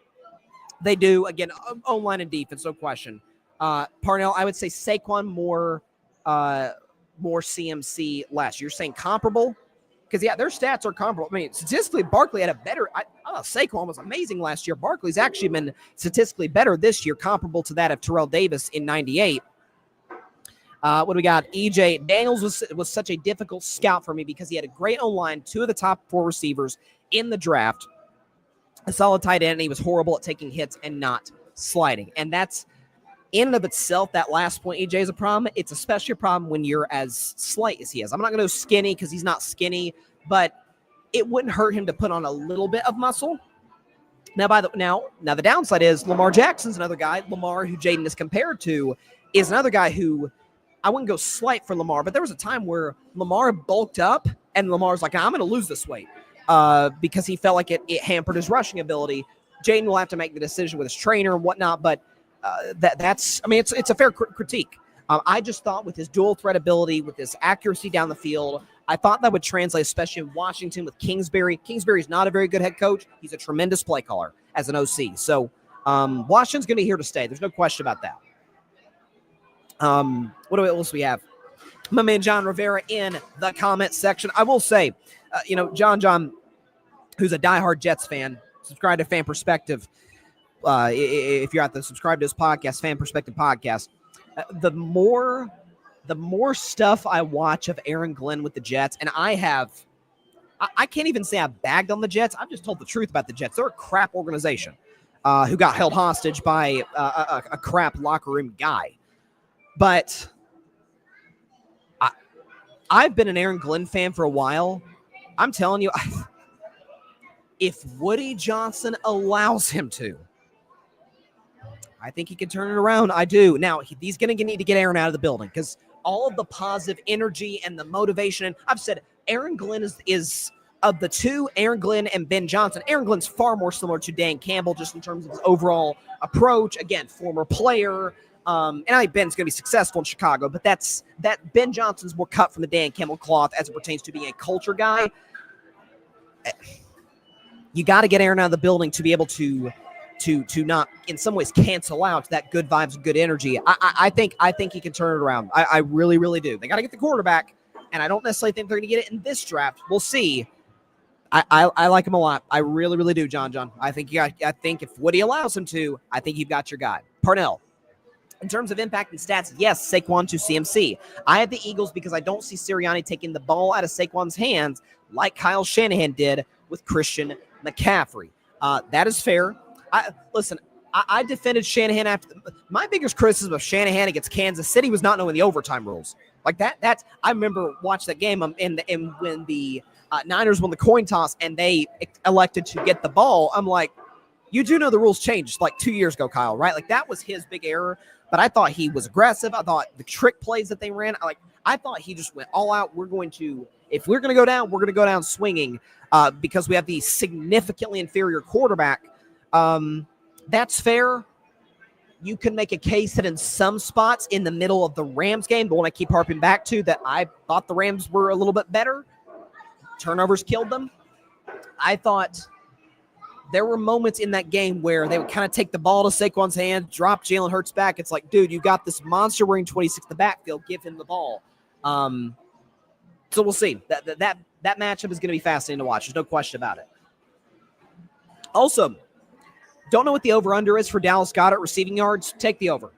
They do. Again, O-line and defense, no question. Parnell, I would say Saquon more CMC less. You're saying comparable? Because, yeah, their stats are comparable. I mean, statistically, Barkley had a better Saquon was amazing last year. Barkley's actually been statistically better this year, comparable to that of Terrell Davis in 98. What do we got? EJ Daniels was such a difficult scout for me because he had a great O-line, 2 of the top 4 receivers in the draft, a solid tight end, and he was horrible at taking hits and not sliding. And that's, in and of itself, that last point, EJ, is a problem. It's especially a problem when you're as slight as he is. I'm not going to go skinny because he's not skinny, but it wouldn't hurt him to put on a little bit of muscle. Now, the downside is Lamar Jackson's another guy, Lamar, who Jaden is compared to. is another guy who I wouldn't go slight for Lamar, but there was a time where Lamar bulked up and Lamar's like, I'm going to lose this weight because he felt like it hampered his rushing ability. Jaden will have to make the decision with his trainer and whatnot, but it's a fair critique. I just thought with his dual threat ability, with his accuracy down the field, I thought that would translate, especially in Washington with Kingsbury. Kingsbury's not a very good head coach. He's a tremendous play caller as an OC. So Washington's going to be here to stay. There's no question about that. What else do we have? My man John Rivera in the comment section. I will say, John, who's a diehard Jets fan, subscribe to Fan Perspective. If you're out there, subscribe to his podcast, Fan Perspective Podcast. The more stuff I watch of Aaron Glenn with the Jets, and I can't even say I've bagged on the Jets. I've just told the truth about the Jets. They're a crap organization who got held hostage by a crap locker room guy. But I've been an Aaron Glenn fan for a while. I'm telling you, if Woody Johnson allows him to, I think he can turn it around. I do. Now, he's going to need to get Aaron out of the building because all of the positive energy and the motivation. And I've said Aaron Glenn is of the two, Aaron Glenn and Ben Johnson. Aaron Glenn's far more similar to Dan Campbell just in terms of his overall approach. Again, former player. And I think Ben's going to be successful in Chicago, but that Ben Johnson's more cut from the Dan Campbell cloth as it pertains to being a culture guy. You got to get Aaron out of the building to be able to not, in some ways, cancel out that good vibes and good energy. I think he can turn it around. I really, really do. They got to get the quarterback, and I don't necessarily think they're going to get it in this draft. We'll see. I like him a lot. I really, really do, John. I think if Woody allows him to, I think you've got your guy. Parnell. In terms of impact and stats, yes, Saquon to CMC. I have the Eagles because I don't see Sirianni taking the ball out of Saquon's hands like Kyle Shanahan did with Christian McCaffrey. That is fair. I defended Shanahan after my biggest criticism of Shanahan against Kansas City was not knowing the overtime rules. Like that. I remember watching that game and when the Niners won the coin toss and they elected to get the ball. I'm like, you do know the rules changed like 2 years ago, Kyle, right? Like that was his big error. But I thought he was aggressive. I thought the trick plays that they ran, I thought he just went all out. If we're going to go down, we're going to go down swinging because we have the significantly inferior quarterback. That's fair. You can make a case that in some spots in the middle of the Rams game, the one I keep harping back to, that I thought the Rams were a little bit better. Turnovers killed them. I thought there were moments in that game where they would kind of take the ball to Saquon's hand, drop Jalen Hurts back. It's like, dude, you got this monster wearing 26 in the backfield. Give him the ball. So we'll see. That matchup is going to be fascinating to watch. There's no question about it. Also, don't know what the over-under is for Dallas Goedert receiving yards. Take the over.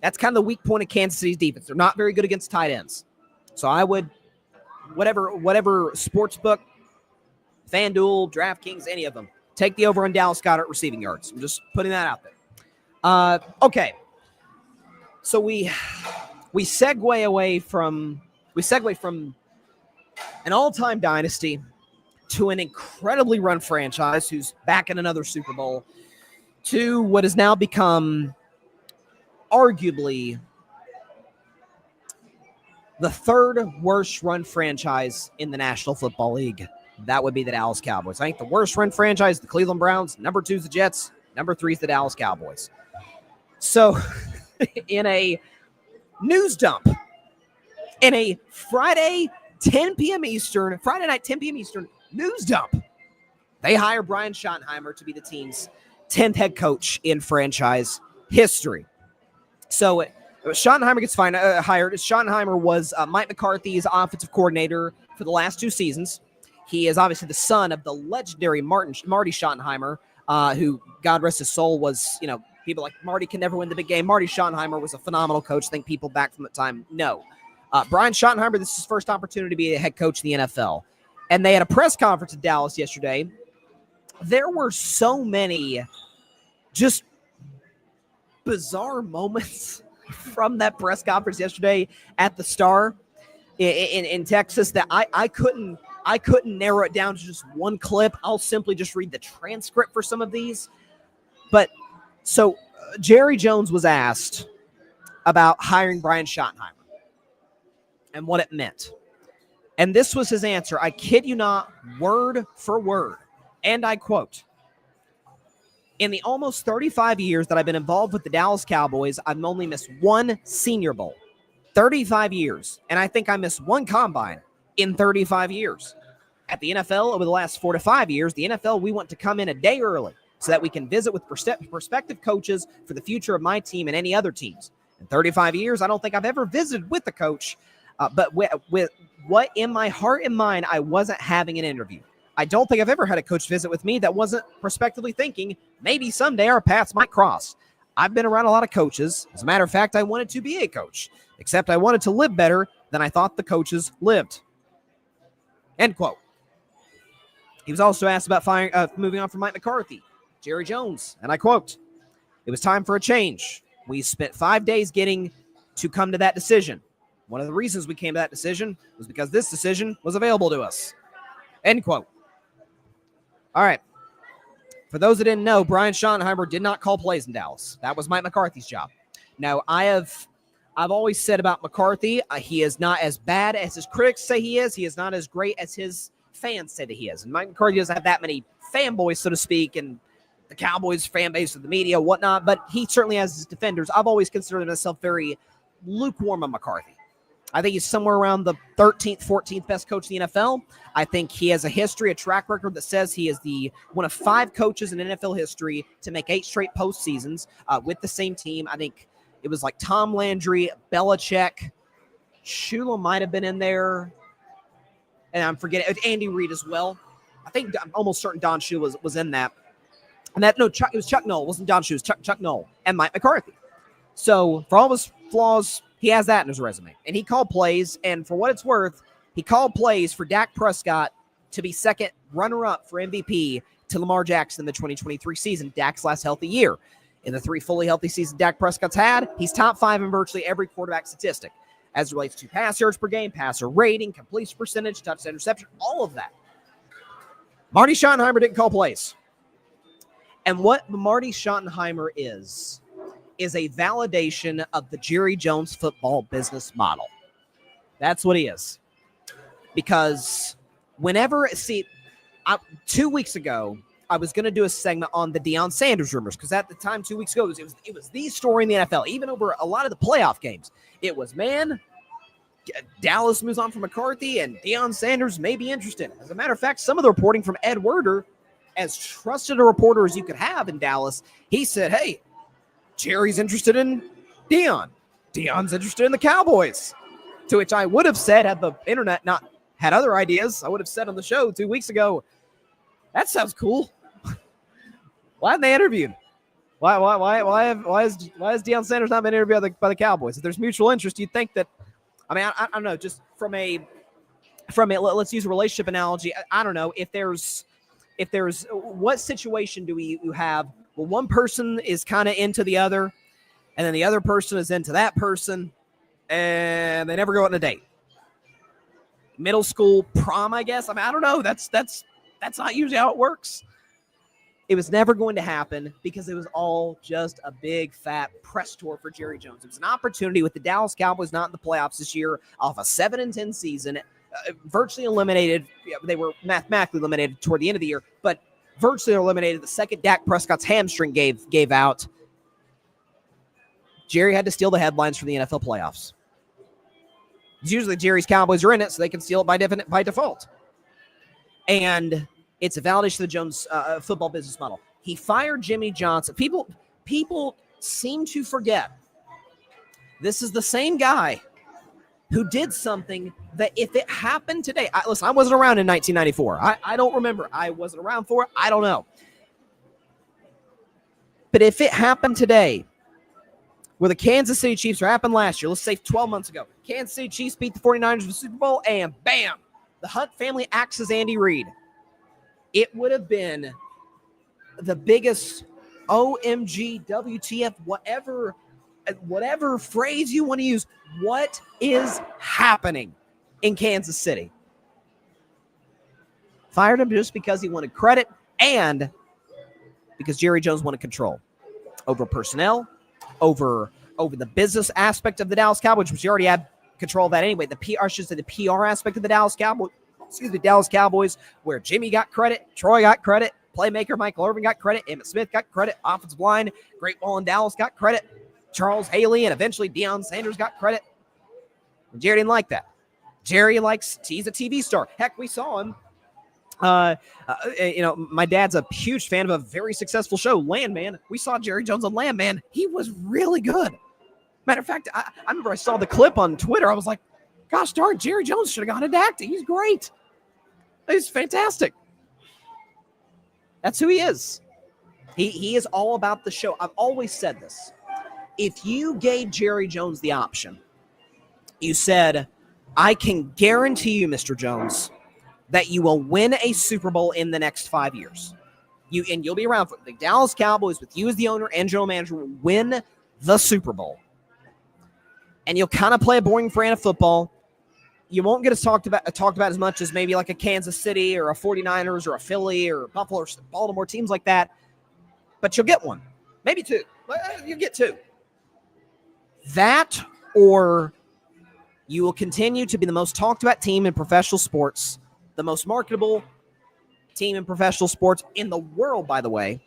That's kind of the weak point of Kansas City's defense. They're not very good against tight ends. So I would, whatever sports book, FanDuel, DraftKings, any of them, take the over on Dallas Goedert receiving yards. I'm just putting that out there. Okay. So we segue from an all-time dynasty to an incredibly run franchise who's back in another Super Bowl to what has now become arguably the third worst run franchise in the National Football League. That would be the Dallas Cowboys. I think the worst run franchise, the Cleveland Browns. Number 2 is the Jets. Number 3 is the Dallas Cowboys. So in a news dump, in a Friday night, 10 p.m. Eastern news dump, they hire Brian Schottenheimer to be the team's 10th head coach in franchise history. So Schottenheimer gets hired. Schottenheimer was Mike McCarthy's offensive coordinator for the last 2 seasons. He is obviously the son of the legendary Marty Schottenheimer, who, God rest his soul, was, people like Marty can never win the big game. Marty Schottenheimer was a phenomenal coach. I think people back from that time know. Brian Schottenheimer, this is his first opportunity to be a head coach in the NFL. And they had a press conference in Dallas yesterday. There were so many just bizarre moments from that press conference yesterday at the Star in Texas that I couldn't narrow it down to just one clip. I'll simply just read the transcript for some of these. But so Jerry Jones was asked about hiring Brian Schottenheimer and what it meant. And this was his answer. I kid you not, word for word. And I quote, "In the almost 35 years that I've been involved with the Dallas Cowboys, I've only missed one Senior Bowl. 35 years. And I think I missed one combine in 35 years. At the NFL, over the last 4 to 5 years, the NFL, we want to come in a day early so that we can visit with prospective coaches for the future of my team and any other teams. In 35 years, I don't think I've ever visited with the coach, but with what in my heart and mind, I wasn't having an interview. I don't think I've ever had a coach visit with me that wasn't prospectively thinking maybe someday our paths might cross. I've been around a lot of coaches. As a matter of fact, I wanted to be a coach, except I wanted to live better than I thought the coaches lived." End quote. He was also asked about moving on from Mike McCarthy, Jerry Jones, and I quote, "It was time for a change. We spent 5 days getting to come to that decision. One of the reasons we came to that decision was because this decision was available to us." End quote. All right. For those that didn't know, Brian Schottenheimer did not call plays in Dallas. That was Mike McCarthy's job. Now, I've always said about McCarthy, he is not as bad as his critics say he is. He is not as great as his fans say that he is. And Mike McCarthy doesn't have that many fanboys, so to speak, and the Cowboys fan base of the media, whatnot, but he certainly has his defenders. I've always considered myself very lukewarm on McCarthy. I think he's somewhere around the 13th, 14th best coach in the NFL. I think he has a history, a track record that says he is one of 5 coaches in NFL history to make 8 straight postseasons with the same team. I think it was like Tom Landry, Belichick, Shula might have been in there, and I'm forgetting Andy Reid as well. I think I'm almost certain Don Shula was in that. And it was Chuck Noll. It wasn't Don Shula. It was Chuck Noll and Mike McCarthy. So for all of his flaws, he has that in his resume. And he called plays, and for what it's worth, he called plays for Dak Prescott to be second runner-up for MVP to Lamar Jackson in the 2023 season, Dak's last healthy year. In the 3 fully healthy seasons Dak Prescott's had, he's top 5 in virtually every quarterback statistic as it relates to pass yards per game, passer rating, completion percentage, touchdown interception, all of that. Marty Schottenheimer didn't call plays. And what Marty Schottenheimer is a validation of the Jerry Jones football business model. That's what he is. Because 2 weeks ago, I was going to do a segment on the Deion Sanders rumors, because at the time 2 weeks ago, it was the story in the NFL, even over a lot of the playoff games. It was, Dallas moves on from McCarthy, and Deion Sanders may be interested. As a matter of fact, some of the reporting from Ed Werder, as trusted a reporter as you could have in Dallas, he said, hey, Jerry's interested in Deion. Deion's interested in the Cowboys. To which I would have said, had the internet not had other ideas, I would have said on the show 2 weeks ago, that sounds cool. Why haven't they interviewed? Why has Deion Sanders not been interviewed by the Cowboys? If there's mutual interest, you'd think that. I don't know. Just from a let's use a relationship analogy. I don't know if there's what situation do you have? Well, one person is kind of into the other, and then the other person is into that person, and they never go on a date. Middle school prom, I guess. I don't know. That's not usually how it works. It was never going to happen because it was all just a big fat press tour for Jerry Jones. It was an opportunity with the Dallas Cowboys not in the playoffs this year, off a 7-10 season, virtually eliminated. They were mathematically eliminated toward the end of the year, but virtually eliminated the second Dak Prescott's hamstring gave out. Jerry had to steal the headlines for the NFL playoffs. Usually Jerry's Cowboys are in it, so they can steal it by default. And it's a validation of the Jones football business model. He fired Jimmy Johnson. People seem to forget this is the same guy who did something that if it happened today, listen, I wasn't around in 1994. I don't remember. I wasn't around for it. I don't know. But if it happened today, where the Kansas City Chiefs, or happened last year, let's say 12 months ago, Kansas City Chiefs beat the 49ers in the Super Bowl, and bam, the Hunt family axes Andy Reid. It would have been the biggest OMG, WTF, whatever phrase you want to use. What is happening in Kansas City? Fired him just because he wanted credit and because Jerry Jones wanted control over personnel, over over the business aspect of the Dallas Cowboys, which you already had control of that anyway. The PR aspect of the Dallas Cowboys, where Jimmy got credit, Troy got credit, playmaker Michael Irvin got credit, Emmitt Smith got credit, offensive line, Great Wall in Dallas got credit, Charles Haley and eventually Deion Sanders got credit. And Jerry didn't like that. Jerry he's a TV star. Heck, we saw him. My dad's a huge fan of a very successful show, Landman. We saw Jerry Jones on Landman. He was really good. Matter of fact, I remember I saw the clip on Twitter. I was like, gosh darn, Jerry Jones should have gone into acting. He's great. He's fantastic. That's who he is. He is all about the show. I've always said this. If you gave Jerry Jones the option, you said, I can guarantee you, Mr. Jones, that you will win a Super Bowl in the next 5 years. You'll be around for it. The Dallas Cowboys, with you as the owner and general manager, will win the Super Bowl. And you'll kind of play a boring brand of football. You won't get talked about as much as maybe like a Kansas City or a 49ers or a Philly or Buffalo or Baltimore, teams like that. But you'll get one. Maybe two. You'll get two. That, or you will continue to be the most talked about team in professional sports, the most marketable team in professional sports in the world, by the way.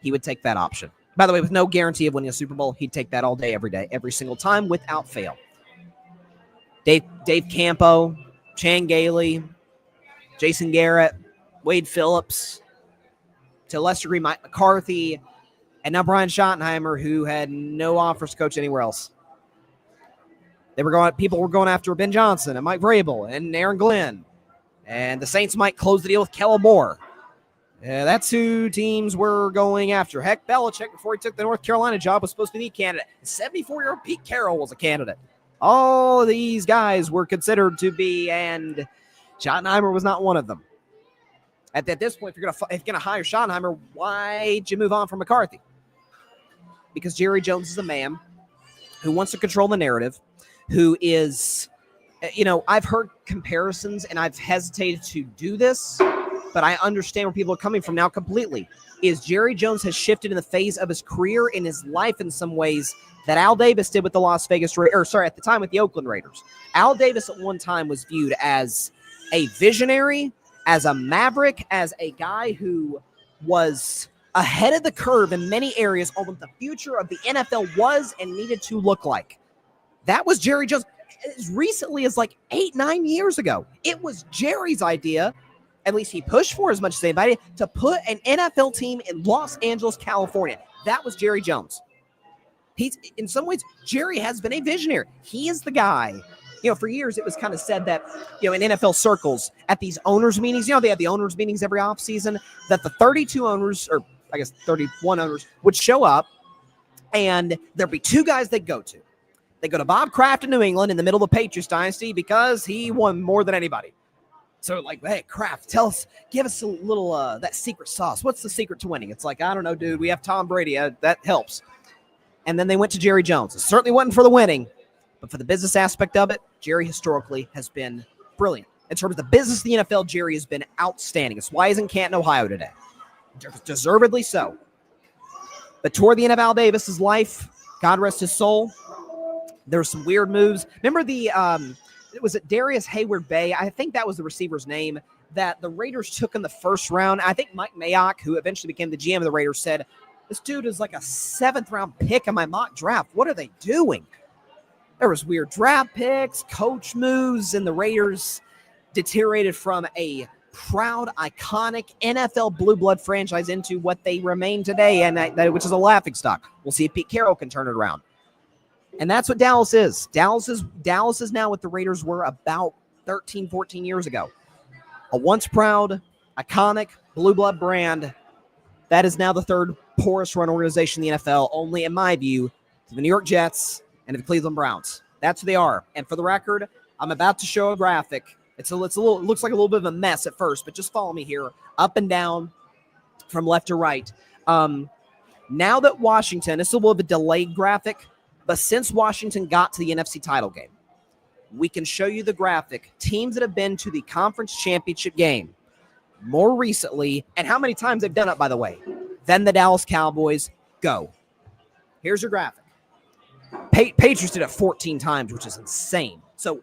He would take that option. By the way, with no guarantee of winning a Super Bowl, he'd take that all day, every day, every single time, without fail. Dave Campo, Chan Gailey, Jason Garrett, Wade Phillips, to a lesser degree, Mike McCarthy, and now Brian Schottenheimer, who had no offers to coach anywhere else. People were going after Ben Johnson and Mike Vrabel and Aaron Glenn, and the Saints might close the deal with Kellen Moore. That's who teams were going after. Heck, Belichick, before he took the North Carolina job, was supposed to be the candidate. 74-year-old Pete Carroll was a candidate. All of these guys were considered to be, and Schottenheimer was not one of them. At this point, if you're going to hire Schottenheimer, why'd you move on from McCarthy? Because Jerry Jones is a man who wants to control the narrative, who is, I've heard comparisons, and I've hesitated to do this, but I understand where people are coming from now completely. Is Jerry Jones has shifted in the phase of his career, in his life in some ways, that Al Davis did with the at the time with the Oakland Raiders. Al Davis at one time was viewed as a visionary, as a maverick, as a guy who was ahead of the curve in many areas on what the future of the NFL was and needed to look like. That was Jerry Jones. As recently as like 8-9 years ago, it was Jerry's idea, at least he pushed for as much as anybody, to put an NFL team in Los Angeles, California. That was Jerry Jones. He's, in some ways, Jerry has been a visionary. He is the guy. For years it was kind of said that, in NFL circles, at these owners' meetings, they have the owners' meetings every offseason, that the 32 owners, or I guess 31 owners, would show up, and there'd be two guys they'd go to. They go to Bob Kraft in New England in the middle of the Patriots dynasty because he won more than anybody. So hey, Kraft, give us a little, that secret sauce. What's the secret to winning? It's like, I don't know, dude. We have Tom Brady. That helps. And then they went to Jerry Jones. It certainly wasn't for the winning, but for the business aspect of it, Jerry historically has been brilliant. In terms of the business of the NFL, Jerry has been outstanding. It's why he's in Canton, Ohio today. Deservedly so. But toward the end of Al Davis's life, God rest his soul, there were some weird moves. Remember was it Darius Hayward-Bay? I think that was the receiver's name that the Raiders took in the first round. I think Mike Mayock, who eventually became the GM of the Raiders, said, this dude is like a 7th-round pick in my mock draft. What are they doing? There was weird draft picks, coach moves, and the Raiders deteriorated from a proud, iconic NFL blue blood franchise into what they remain today, and which is a laughingstock. We'll see if Pete Carroll can turn it around. And that's what Dallas is. Dallas is now what the Raiders were about 13, 14 years ago. A once proud, iconic, blue blood brand that is now the third poorest run organization in the NFL, only, in my view, to the New York Jets and the Cleveland Browns. That's who they are. And for the record, I'm about to show a graphic. It looks like a little bit of a mess at first, but just follow me here, up and down, from left to right. Now that Washington, this is a little bit of a delayed graphic, but since Washington got to the NFC title game, we can show you the graphic. Teams that have been to the conference championship game more recently, and how many times they've done it, by the way, than the Dallas Cowboys. Go. Here's your graphic. Patriots did it 14 times, which is insane. So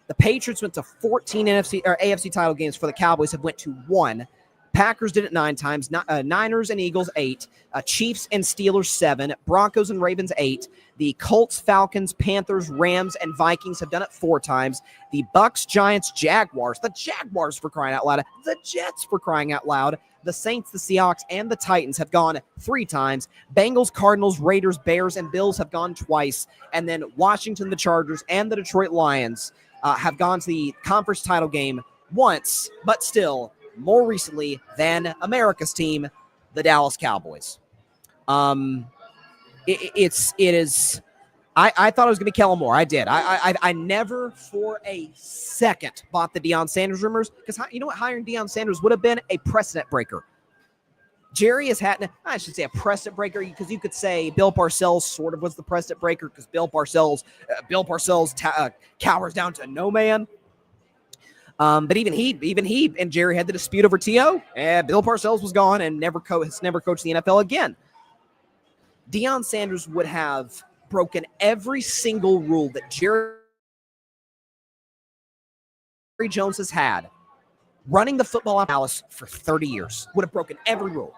the Patriots went to 14 AFC title games. For the Cowboys have went to 1. Packers did it 9 times. Niners and Eagles 8. Chiefs and Steelers 7. Broncos and Ravens 8. The Colts, Falcons, Panthers, Rams, and Vikings have done it 4 times. The Bucks, Giants, Jaguars. The Jaguars, for crying out loud. The Jets, for crying out loud. The Saints, the Seahawks, and the Titans have gone 3 times. Bengals, Cardinals, Raiders, Bears, and Bills have gone twice. And then Washington, the Chargers, and the Detroit Lions have gone to the conference title game once, but still more recently than America's team, the Dallas Cowboys. It is. I thought it was going to be Kellen Moore. I did. I never for a second bought the Deion Sanders rumors, because you know what? Hiring Deion Sanders would have been a precedent breaker. Jerry has had, I should say, a precedent breaker, because you could say Bill Parcells sort of was the precedent breaker, because Bill Parcells cowers down to no man. But even he and Jerry had the dispute over T.O. Bill Parcells was gone and has never coached the NFL again. Deion Sanders would have broken every single rule that Jerry Jones has had running the football in Dallas for 30 years. Would have broken every rule.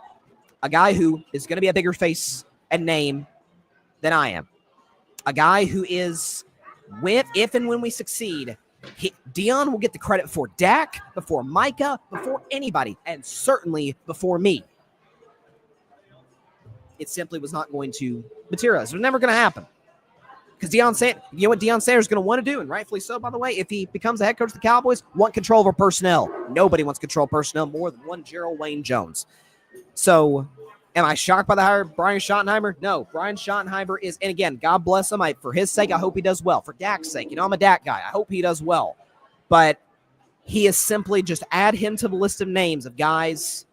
A guy who is going to be a bigger face and name than I am. A guy who is, if and when we succeed, Deion will get the credit before Dak, before Micah, before anybody, and certainly before me. It simply was not going to materialize. It was never going to happen. Because you know what Deion Sanders is going to want to do, and rightfully so, by the way, if he becomes the head coach of the Cowboys, want control over personnel. Nobody wants control of personnel more than one Gerald Wayne Jones. So, am I shocked by the hire of Brian Schottenheimer? No. Brian Schottenheimer is, and again, God bless him. For his sake, I hope he does well. For Dak's sake, I'm a Dak guy. I hope he does well. But he is simply just add him to the list of names of guys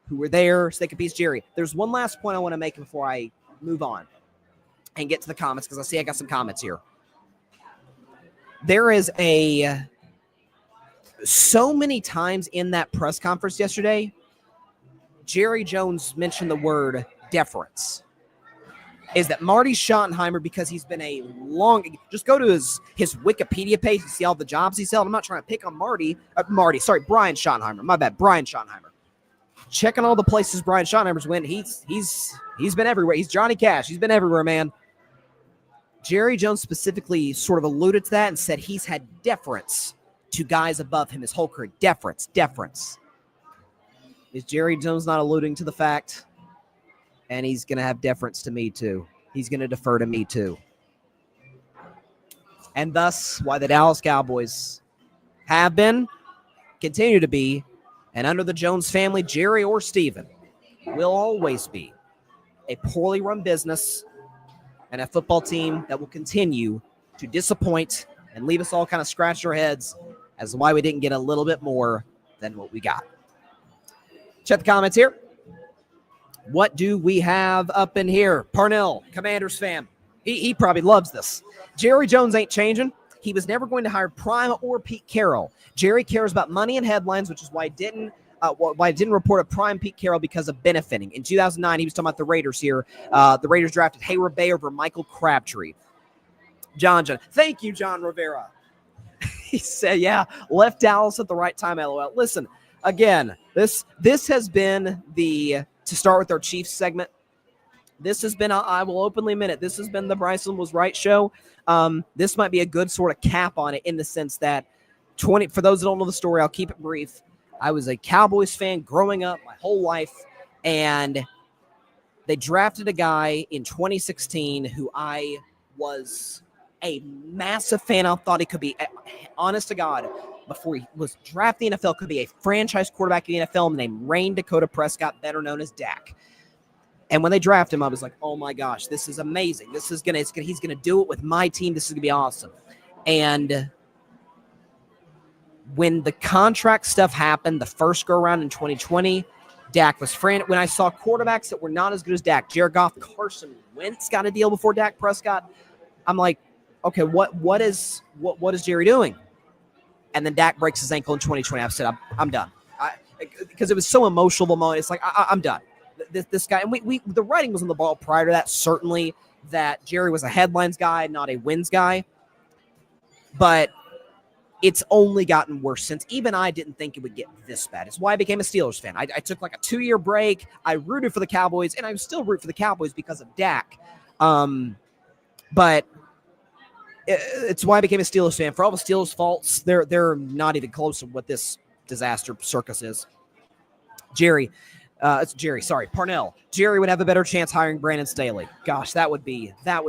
who were there so they could beat Jerry. There's one last point I want to make before I move on and get to the comments, because I see I got some comments here. There is so many times in that press conference yesterday, Jerry Jones mentioned the word deference. Is that Marty Schottenheimer, because he's been just go to his Wikipedia page and see all the jobs he's held. I'm not trying to pick on Brian Schottenheimer. My bad, Brian Schottenheimer. Checking all the places Brian Schottenheimer's went. He's been everywhere. He's Johnny Cash. He's been everywhere, man. Jerry Jones specifically sort of alluded to that and said he's had deference to guys above him his whole career. Deference. Is Jerry Jones not alluding to the fact? And he's going to have deference to me too. He's going to defer to me too. And thus, why the Dallas Cowboys have been, continue to be, and under the Jones family, Jerry or Steven, will always be a poorly run business and a football team that will continue to disappoint and leave us all kind of scratching our heads as to why we didn't get a little bit more than what we got. Check the comments here. What do we have up in here? Parnell, Commanders fan. He probably loves this. Jerry Jones ain't changing. He was never going to hire Prime or Pete Carroll. Jerry cares about money and headlines, which is why I didn't report a Prime Pete Carroll, because of benefiting. In 2009, he was talking about the Raiders here. The Raiders drafted Hayward Bay over Michael Crabtree. John. Thank you, John Rivera. He said, yeah, left Dallas at the right time, LOL. Listen, again, this has been to start with our Chiefs segment. This has been, I will openly admit it, this has been the Bryson Was Right show. This might be a good sort of cap on it, in the sense that for those that don't know the story, I'll keep it brief. I was a Cowboys fan growing up my whole life, and they drafted a guy in 2016 who I was a massive fan of. Thought he could be, honest to God, before he was drafted in the NFL, could be a franchise quarterback in the NFL, named Rain Dakota Prescott, better known as Dak. And when they drafted him, I was like, oh my gosh, this is amazing. He's gonna do it with my team. This is gonna be awesome. And when the contract stuff happened, the first go around in 2020, Dak was frantic. When I saw quarterbacks that were not as good as Dak, Jared Goff, Carson Wentz got a deal before Dak Prescott. I'm like, okay, what is Jerry doing? And then Dak breaks his ankle in 2020. I said, I'm done. Because it was so emotional of a moment. It's like, I'm done. This guy, and we the writing was on the ball prior to that, certainly, that Jerry was a headlines guy, not a wins guy. But it's only gotten worse since. Even I didn't think it would get this bad. It's why I became a Steelers fan. I took like a 2-year break. I rooted for the Cowboys, and I still root for the Cowboys because of Dak. But it's why I became a Steelers fan. For all the Steelers' faults, they're not even close to what this disaster circus is. Parnell. Jerry would have a better chance hiring Brandon Staley. Gosh, that would be bad.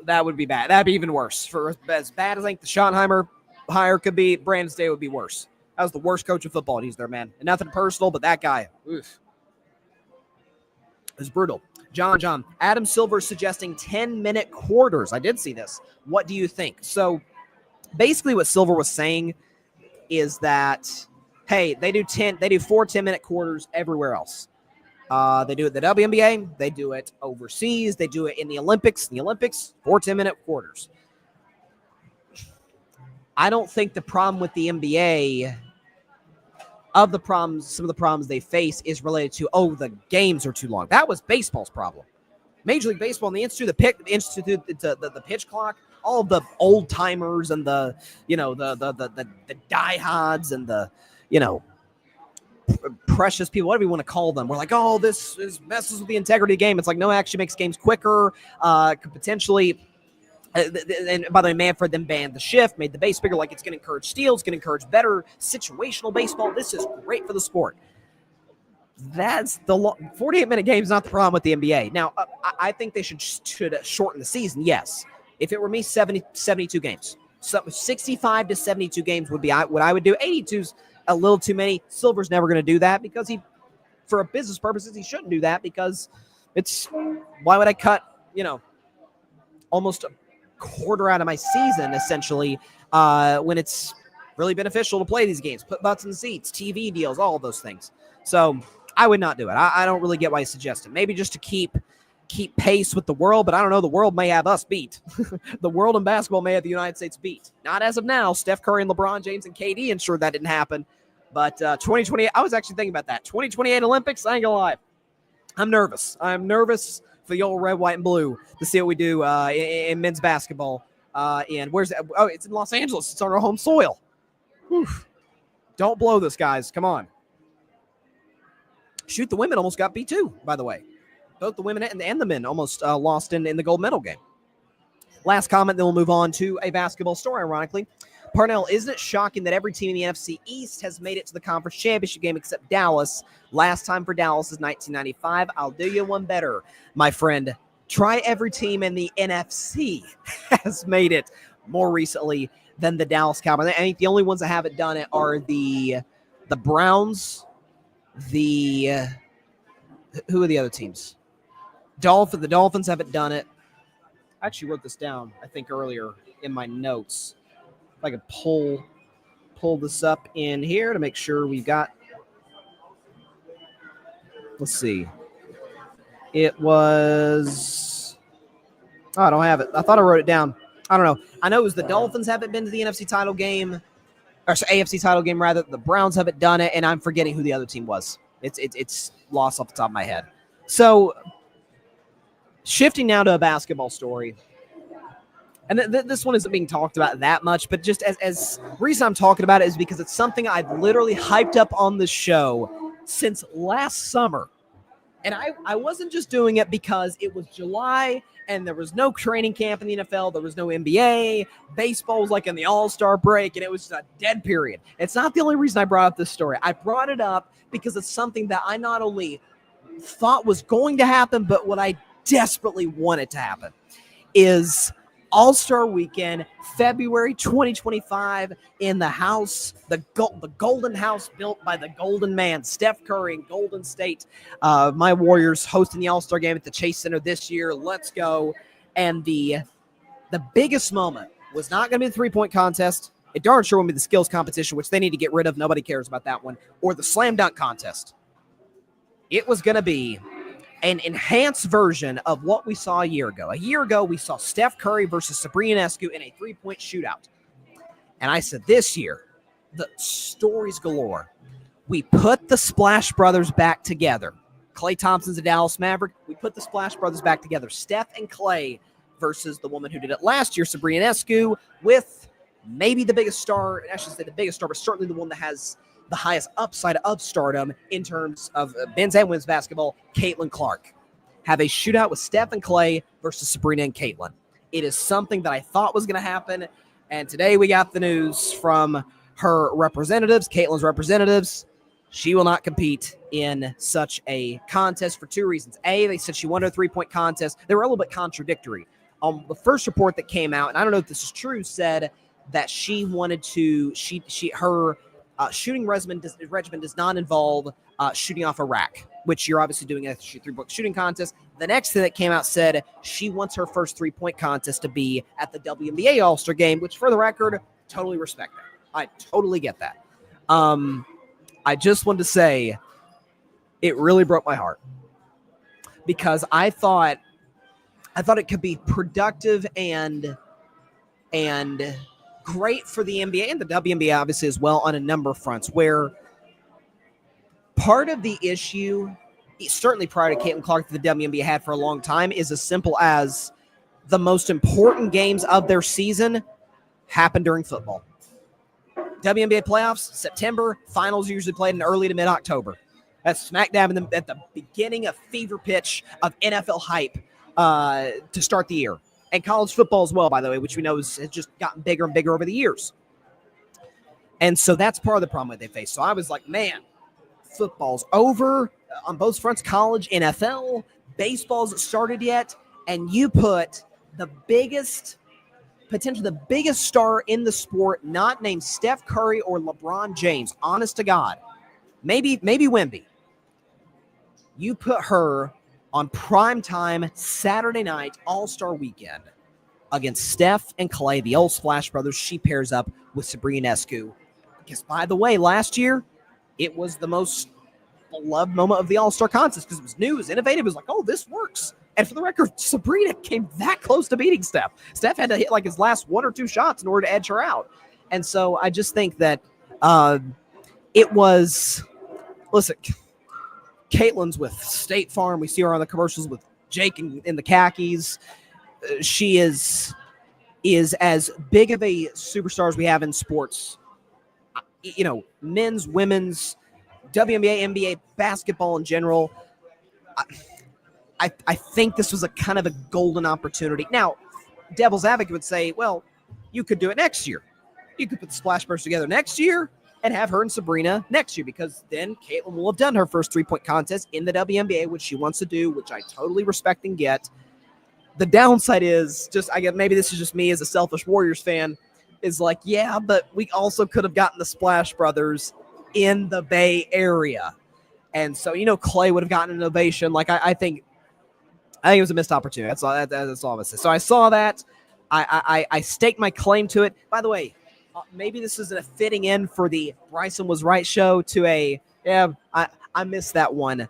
That'd be even worse. For as bad as I think the Schottenheimer hire could be, Brandon Staley would be worse. That was the worst coach of football. He's there, man. And nothing personal, but that guy, oof. It was brutal. John, Adam Silver suggesting 10-minute quarters. I did see this. What do you think? So basically what Silver was saying is that, hey, they do 4 10-minute quarters everywhere else. They do it in the WNBA. They do it overseas. They do it in the Olympics. In the Olympics, 4 10-minute quarters. I don't think the problem with the NBA, some of the problems they face is related to, the games are too long. That was baseball's problem. Major League Baseball and the the pitch clock, all of the old timers and the diehards and the precious people, whatever you want to call them. We're like, this messes with the integrity of the game. It's like, no, it actually makes games quicker. Could potentially. And by the way, Manfred then banned the shift, made the base bigger. Like, it's going to encourage steals, going to encourage better situational baseball. This is great for the sport. That's the 48-minute game is not the problem with the NBA. Now, I think they should shorten the season. Yes, if it were me, 72 games. So 65 to 72 games would be what I would do. 82's a little too many. Silver's never going to do that because for business purposes, he shouldn't do that because why would I cut almost a quarter out of my season essentially when it's really beneficial to play these games, put butts in seats, TV deals, all of those things. So I would not do it. I don't really get why he suggested. Maybe just to keep pace with the world, but I don't know. The world may have us beat. The world in basketball may have the United States beat. Not as of now. Steph Curry and LeBron James and KD ensured that didn't happen. But 2028, I was actually thinking about that. 2028 Olympics, I ain't gonna lie. I'm nervous. I'm nervous for the old red, white, and blue to see what we do in men's basketball. And where's that? Oh, it's in Los Angeles. It's on our home soil. Whew. Don't blow this, guys. Come on. Shoot, the women almost got beat too, by the way. Both the women and the men almost lost in the gold medal game. Last comment, then we'll move on to a basketball story, ironically. Parnell, isn't it shocking that every team in the NFC East has made it to the conference championship game except Dallas? Last time for Dallas is 1995. I'll do you one better, my friend. Try every team in the NFC has made it more recently than the Dallas Cowboys. I think the only ones that haven't done it are the Browns, who are the other teams? The Dolphins haven't done it. I actually wrote this down, I think, earlier in my notes. If I could pull this up in here to make sure we got. Let's see. It was. Oh, I don't have it. I thought I wrote it down. I don't know. I know it was the Dolphins haven't been to the NFC title game, or AFC title game rather. The Browns haven't done it, and I'm forgetting who the other team was. It's lost off the top of my head. So, shifting now to a basketball story. And this one isn't being talked about that much, but just as reason I'm talking about it is because it's something I've literally hyped up on the show since last summer. And I wasn't just doing it because it was July and there was no training camp in the NFL. There was no NBA. Baseball was like in the All-Star break, and it was a dead period. It's not the only reason I brought up this story. I brought it up because it's something that I not only thought was going to happen, but what I desperately wanted to happen is All-Star Weekend, February 2025, in the house, the Golden House built by the Golden Man, Steph Curry in Golden State. My Warriors hosting the All-Star game at the Chase Center this year. Let's go. And the biggest moment was not going to be the three-point contest. It darn sure won't be the skills competition, which they need to get rid of. Nobody cares about that one. Or the slam dunk contest. It was going to be an enhanced version of what we saw a year ago. A year ago, we saw Steph Curry versus Sabrina Ionescu in a three-point shootout. And I said, this year, the stories galore. We put the Splash Brothers back together. Klay Thompson's a Dallas Maverick. We put the Splash Brothers back together. Steph and Klay versus the woman who did it last year, Sabrina Ionescu, with maybe the biggest star, I should say the biggest star, but certainly the one that has the highest upside of stardom in terms of men's and women's basketball, Caitlin Clark. Have a shootout with Steph and Klay versus Sabrina and Caitlin. It is something that I thought was going to happen, and today we got the news from her representatives, Caitlin's representatives. She will not compete in such a contest for two reasons. A, they said she won a three-point contest. They were a little bit contradictory. The first report that came out, and I don't know if this is true, said that she wanted to, her shooting regimen does not involve shooting off a rack, which you're obviously doing a three-point shooting contest. The next thing that came out said she wants her first three-point contest to be at the WNBA All-Star Game, which, for the record, totally respect that. I totally get that. I just wanted to say it really broke my heart because I thought it could be productive and great for the NBA and the WNBA obviously as well on a number of fronts, where part of the issue, certainly prior to Caitlin Clark, that the WNBA had for a long time, is as simple as the most important games of their season happen during football. WNBA playoffs, September, finals usually played in early to mid-October. That's smack dab at the beginning of fever pitch of NFL hype to start the year. And college football as well, by the way, which we know has just gotten bigger and bigger over the years. And so that's part of the problem that they face. So I was like, man, football's over on both fronts, college, NFL, baseball's not started yet, and you put potentially the biggest star in the sport, not named Steph Curry or LeBron James, honest to God, maybe Wemby. You put her on primetime Saturday night All-Star Weekend against Steph and Klay, the old Splash Brothers. She pairs up with Sabrina Ionescu. Because, by the way, last year, it was the most beloved moment of the All-Star contest because it was new, it was innovative. It was like, oh, this works. And for the record, Sabrina came that close to beating Steph. Steph had to hit like his last one or two shots in order to edge her out. And so I just think that it was, listen, Caitlin's with State Farm. We see her on the commercials with Jake in the khakis. She is as big of a superstar as we have in sports. You know, men's, women's, WNBA, NBA, basketball in general. I think this was a kind of a golden opportunity. Now, devil's advocate would say, well, you could do it next year. You could put the Splash Brothers together next year and have her and Sabrina next year, because then Caitlin will have done her first three-point contest in the WNBA, which she wants to do, which I totally respect and get. The downside is just, I guess maybe this is just me as a selfish Warriors fan, is like, yeah, but we also could have gotten the Splash Brothers in the Bay Area. And so, you know, Klay would have gotten an ovation. Like, I think it was a missed opportunity. That's all I'm going to say. So I saw that. I staked my claim to it. By the way, maybe this is a fitting in for the Bryson Was Right show to I missed that one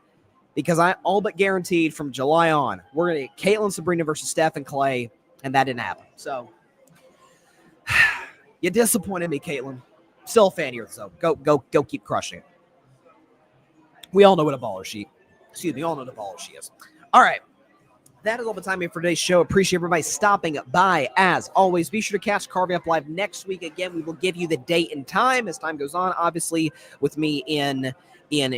because I all but guaranteed from July on, we're going to get Caitlin, Sabrina versus Steph and Klay, and that didn't happen. So you disappointed me, Caitlin. Still a fan here, so go keep crushing it. We all know what a baller she is. All right. That is all the time we have for today's show. Appreciate everybody stopping by. As always, be sure to catch Carving Up Live next week. Again, we will give you the date and time as time goes on. Obviously, with me in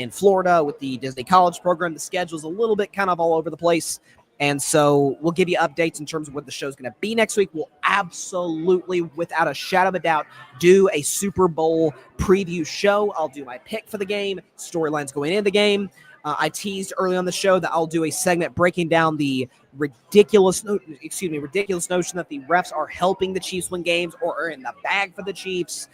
Florida with the Disney College program, the schedule's a little bit kind of all over the place. And so we'll give you updates in terms of what the show's going to be next week. We'll absolutely, without a shadow of a doubt, do a Super Bowl preview show. I'll do my pick for the game, storylines going into the game. I teased early on the show that I'll do a segment breaking down the ridiculous notion that the refs are helping the Chiefs win games or are in the bag for the Chiefs.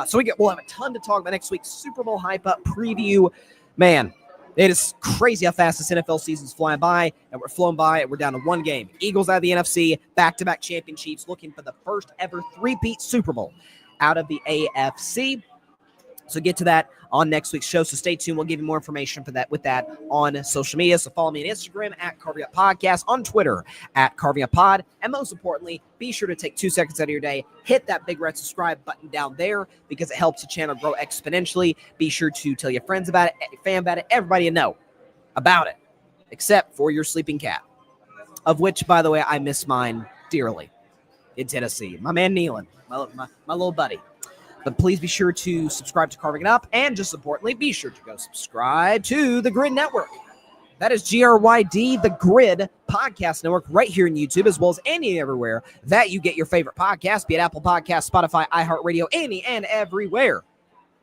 So we'll have a ton to talk about next week's Super Bowl hype-up preview. Man, it is crazy how fast this NFL season's flying by, and we're flown by, and we're down to one game. Eagles out of the NFC, back-to-back champion Chiefs looking for the first ever three-peat Super Bowl out of the AFC. So get to that on next week's show. So stay tuned. We'll give you more information with that on social media. So follow me on Instagram at Carving Up Podcast, on Twitter at Carving Up Pod. And most importantly, be sure to take 2 seconds out of your day, hit that big red subscribe button down there because it helps the channel grow exponentially. Be sure to tell your friends about it, family about it, everybody you know about it. except for your sleeping cat, of which, by the way, I miss mine dearly in Tennessee. My man Nealon, my little buddy. But please be sure to subscribe to Carving It Up, and just importantly, be sure to go subscribe to the Grid Network. That is GRYD, the Grid Podcast Network, right here on YouTube, as well as any everywhere that you get your favorite podcast, be it Apple Podcasts, Spotify, iHeartRadio, any and everywhere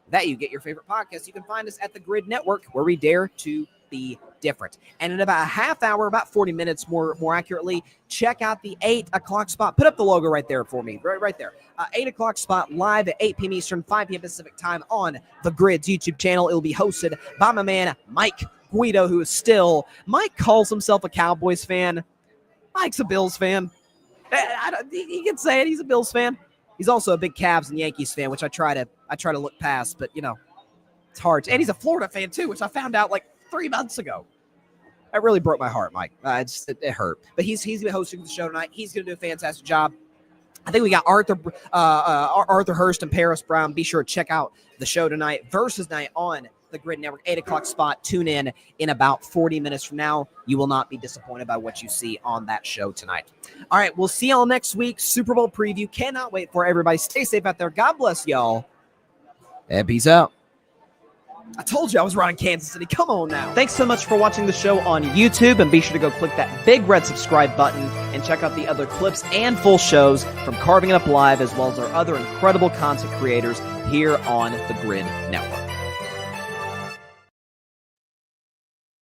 that you get your favorite podcast. You can find us at the Grid Network, where we dare to be different. And in about a half hour, about 40 minutes more accurately, check out the 8 o'clock spot. Put up the logo right there for me, right there. 8 o'clock spot live at 8 p.m. Eastern, 5 p.m. Pacific time on the Grid's YouTube channel. It will be hosted by my man, Mike Guido, who is still, Mike calls himself a Cowboys fan. Mike's a Bills fan. He can say it. He's a Bills fan. He's also a big Cavs and Yankees fan, which I try to look past, but it's hard. And he's a Florida fan too, which I found out like 3 months ago. That really broke my heart, Mike. It hurt. But he's been hosting the show tonight. He's going to do a fantastic job. I think we got Arthur Hurst and Paris Brown. Be sure to check out the show tonight, versus night on the Grid Network, 8 o'clock spot. Tune in about 40 minutes from now. You will not be disappointed by what you see on that show tonight. All right, we'll see y'all next week. Super Bowl preview. Cannot wait for everybody. Stay safe out there. God bless y'all. And peace out. I told you I was right in Kansas City. Come on now. Thanks so much for watching the show on YouTube, and be sure to go click that big red subscribe button and check out the other clips and full shows from Carving It Up Live, as well as our other incredible content creators here on the Grid Network.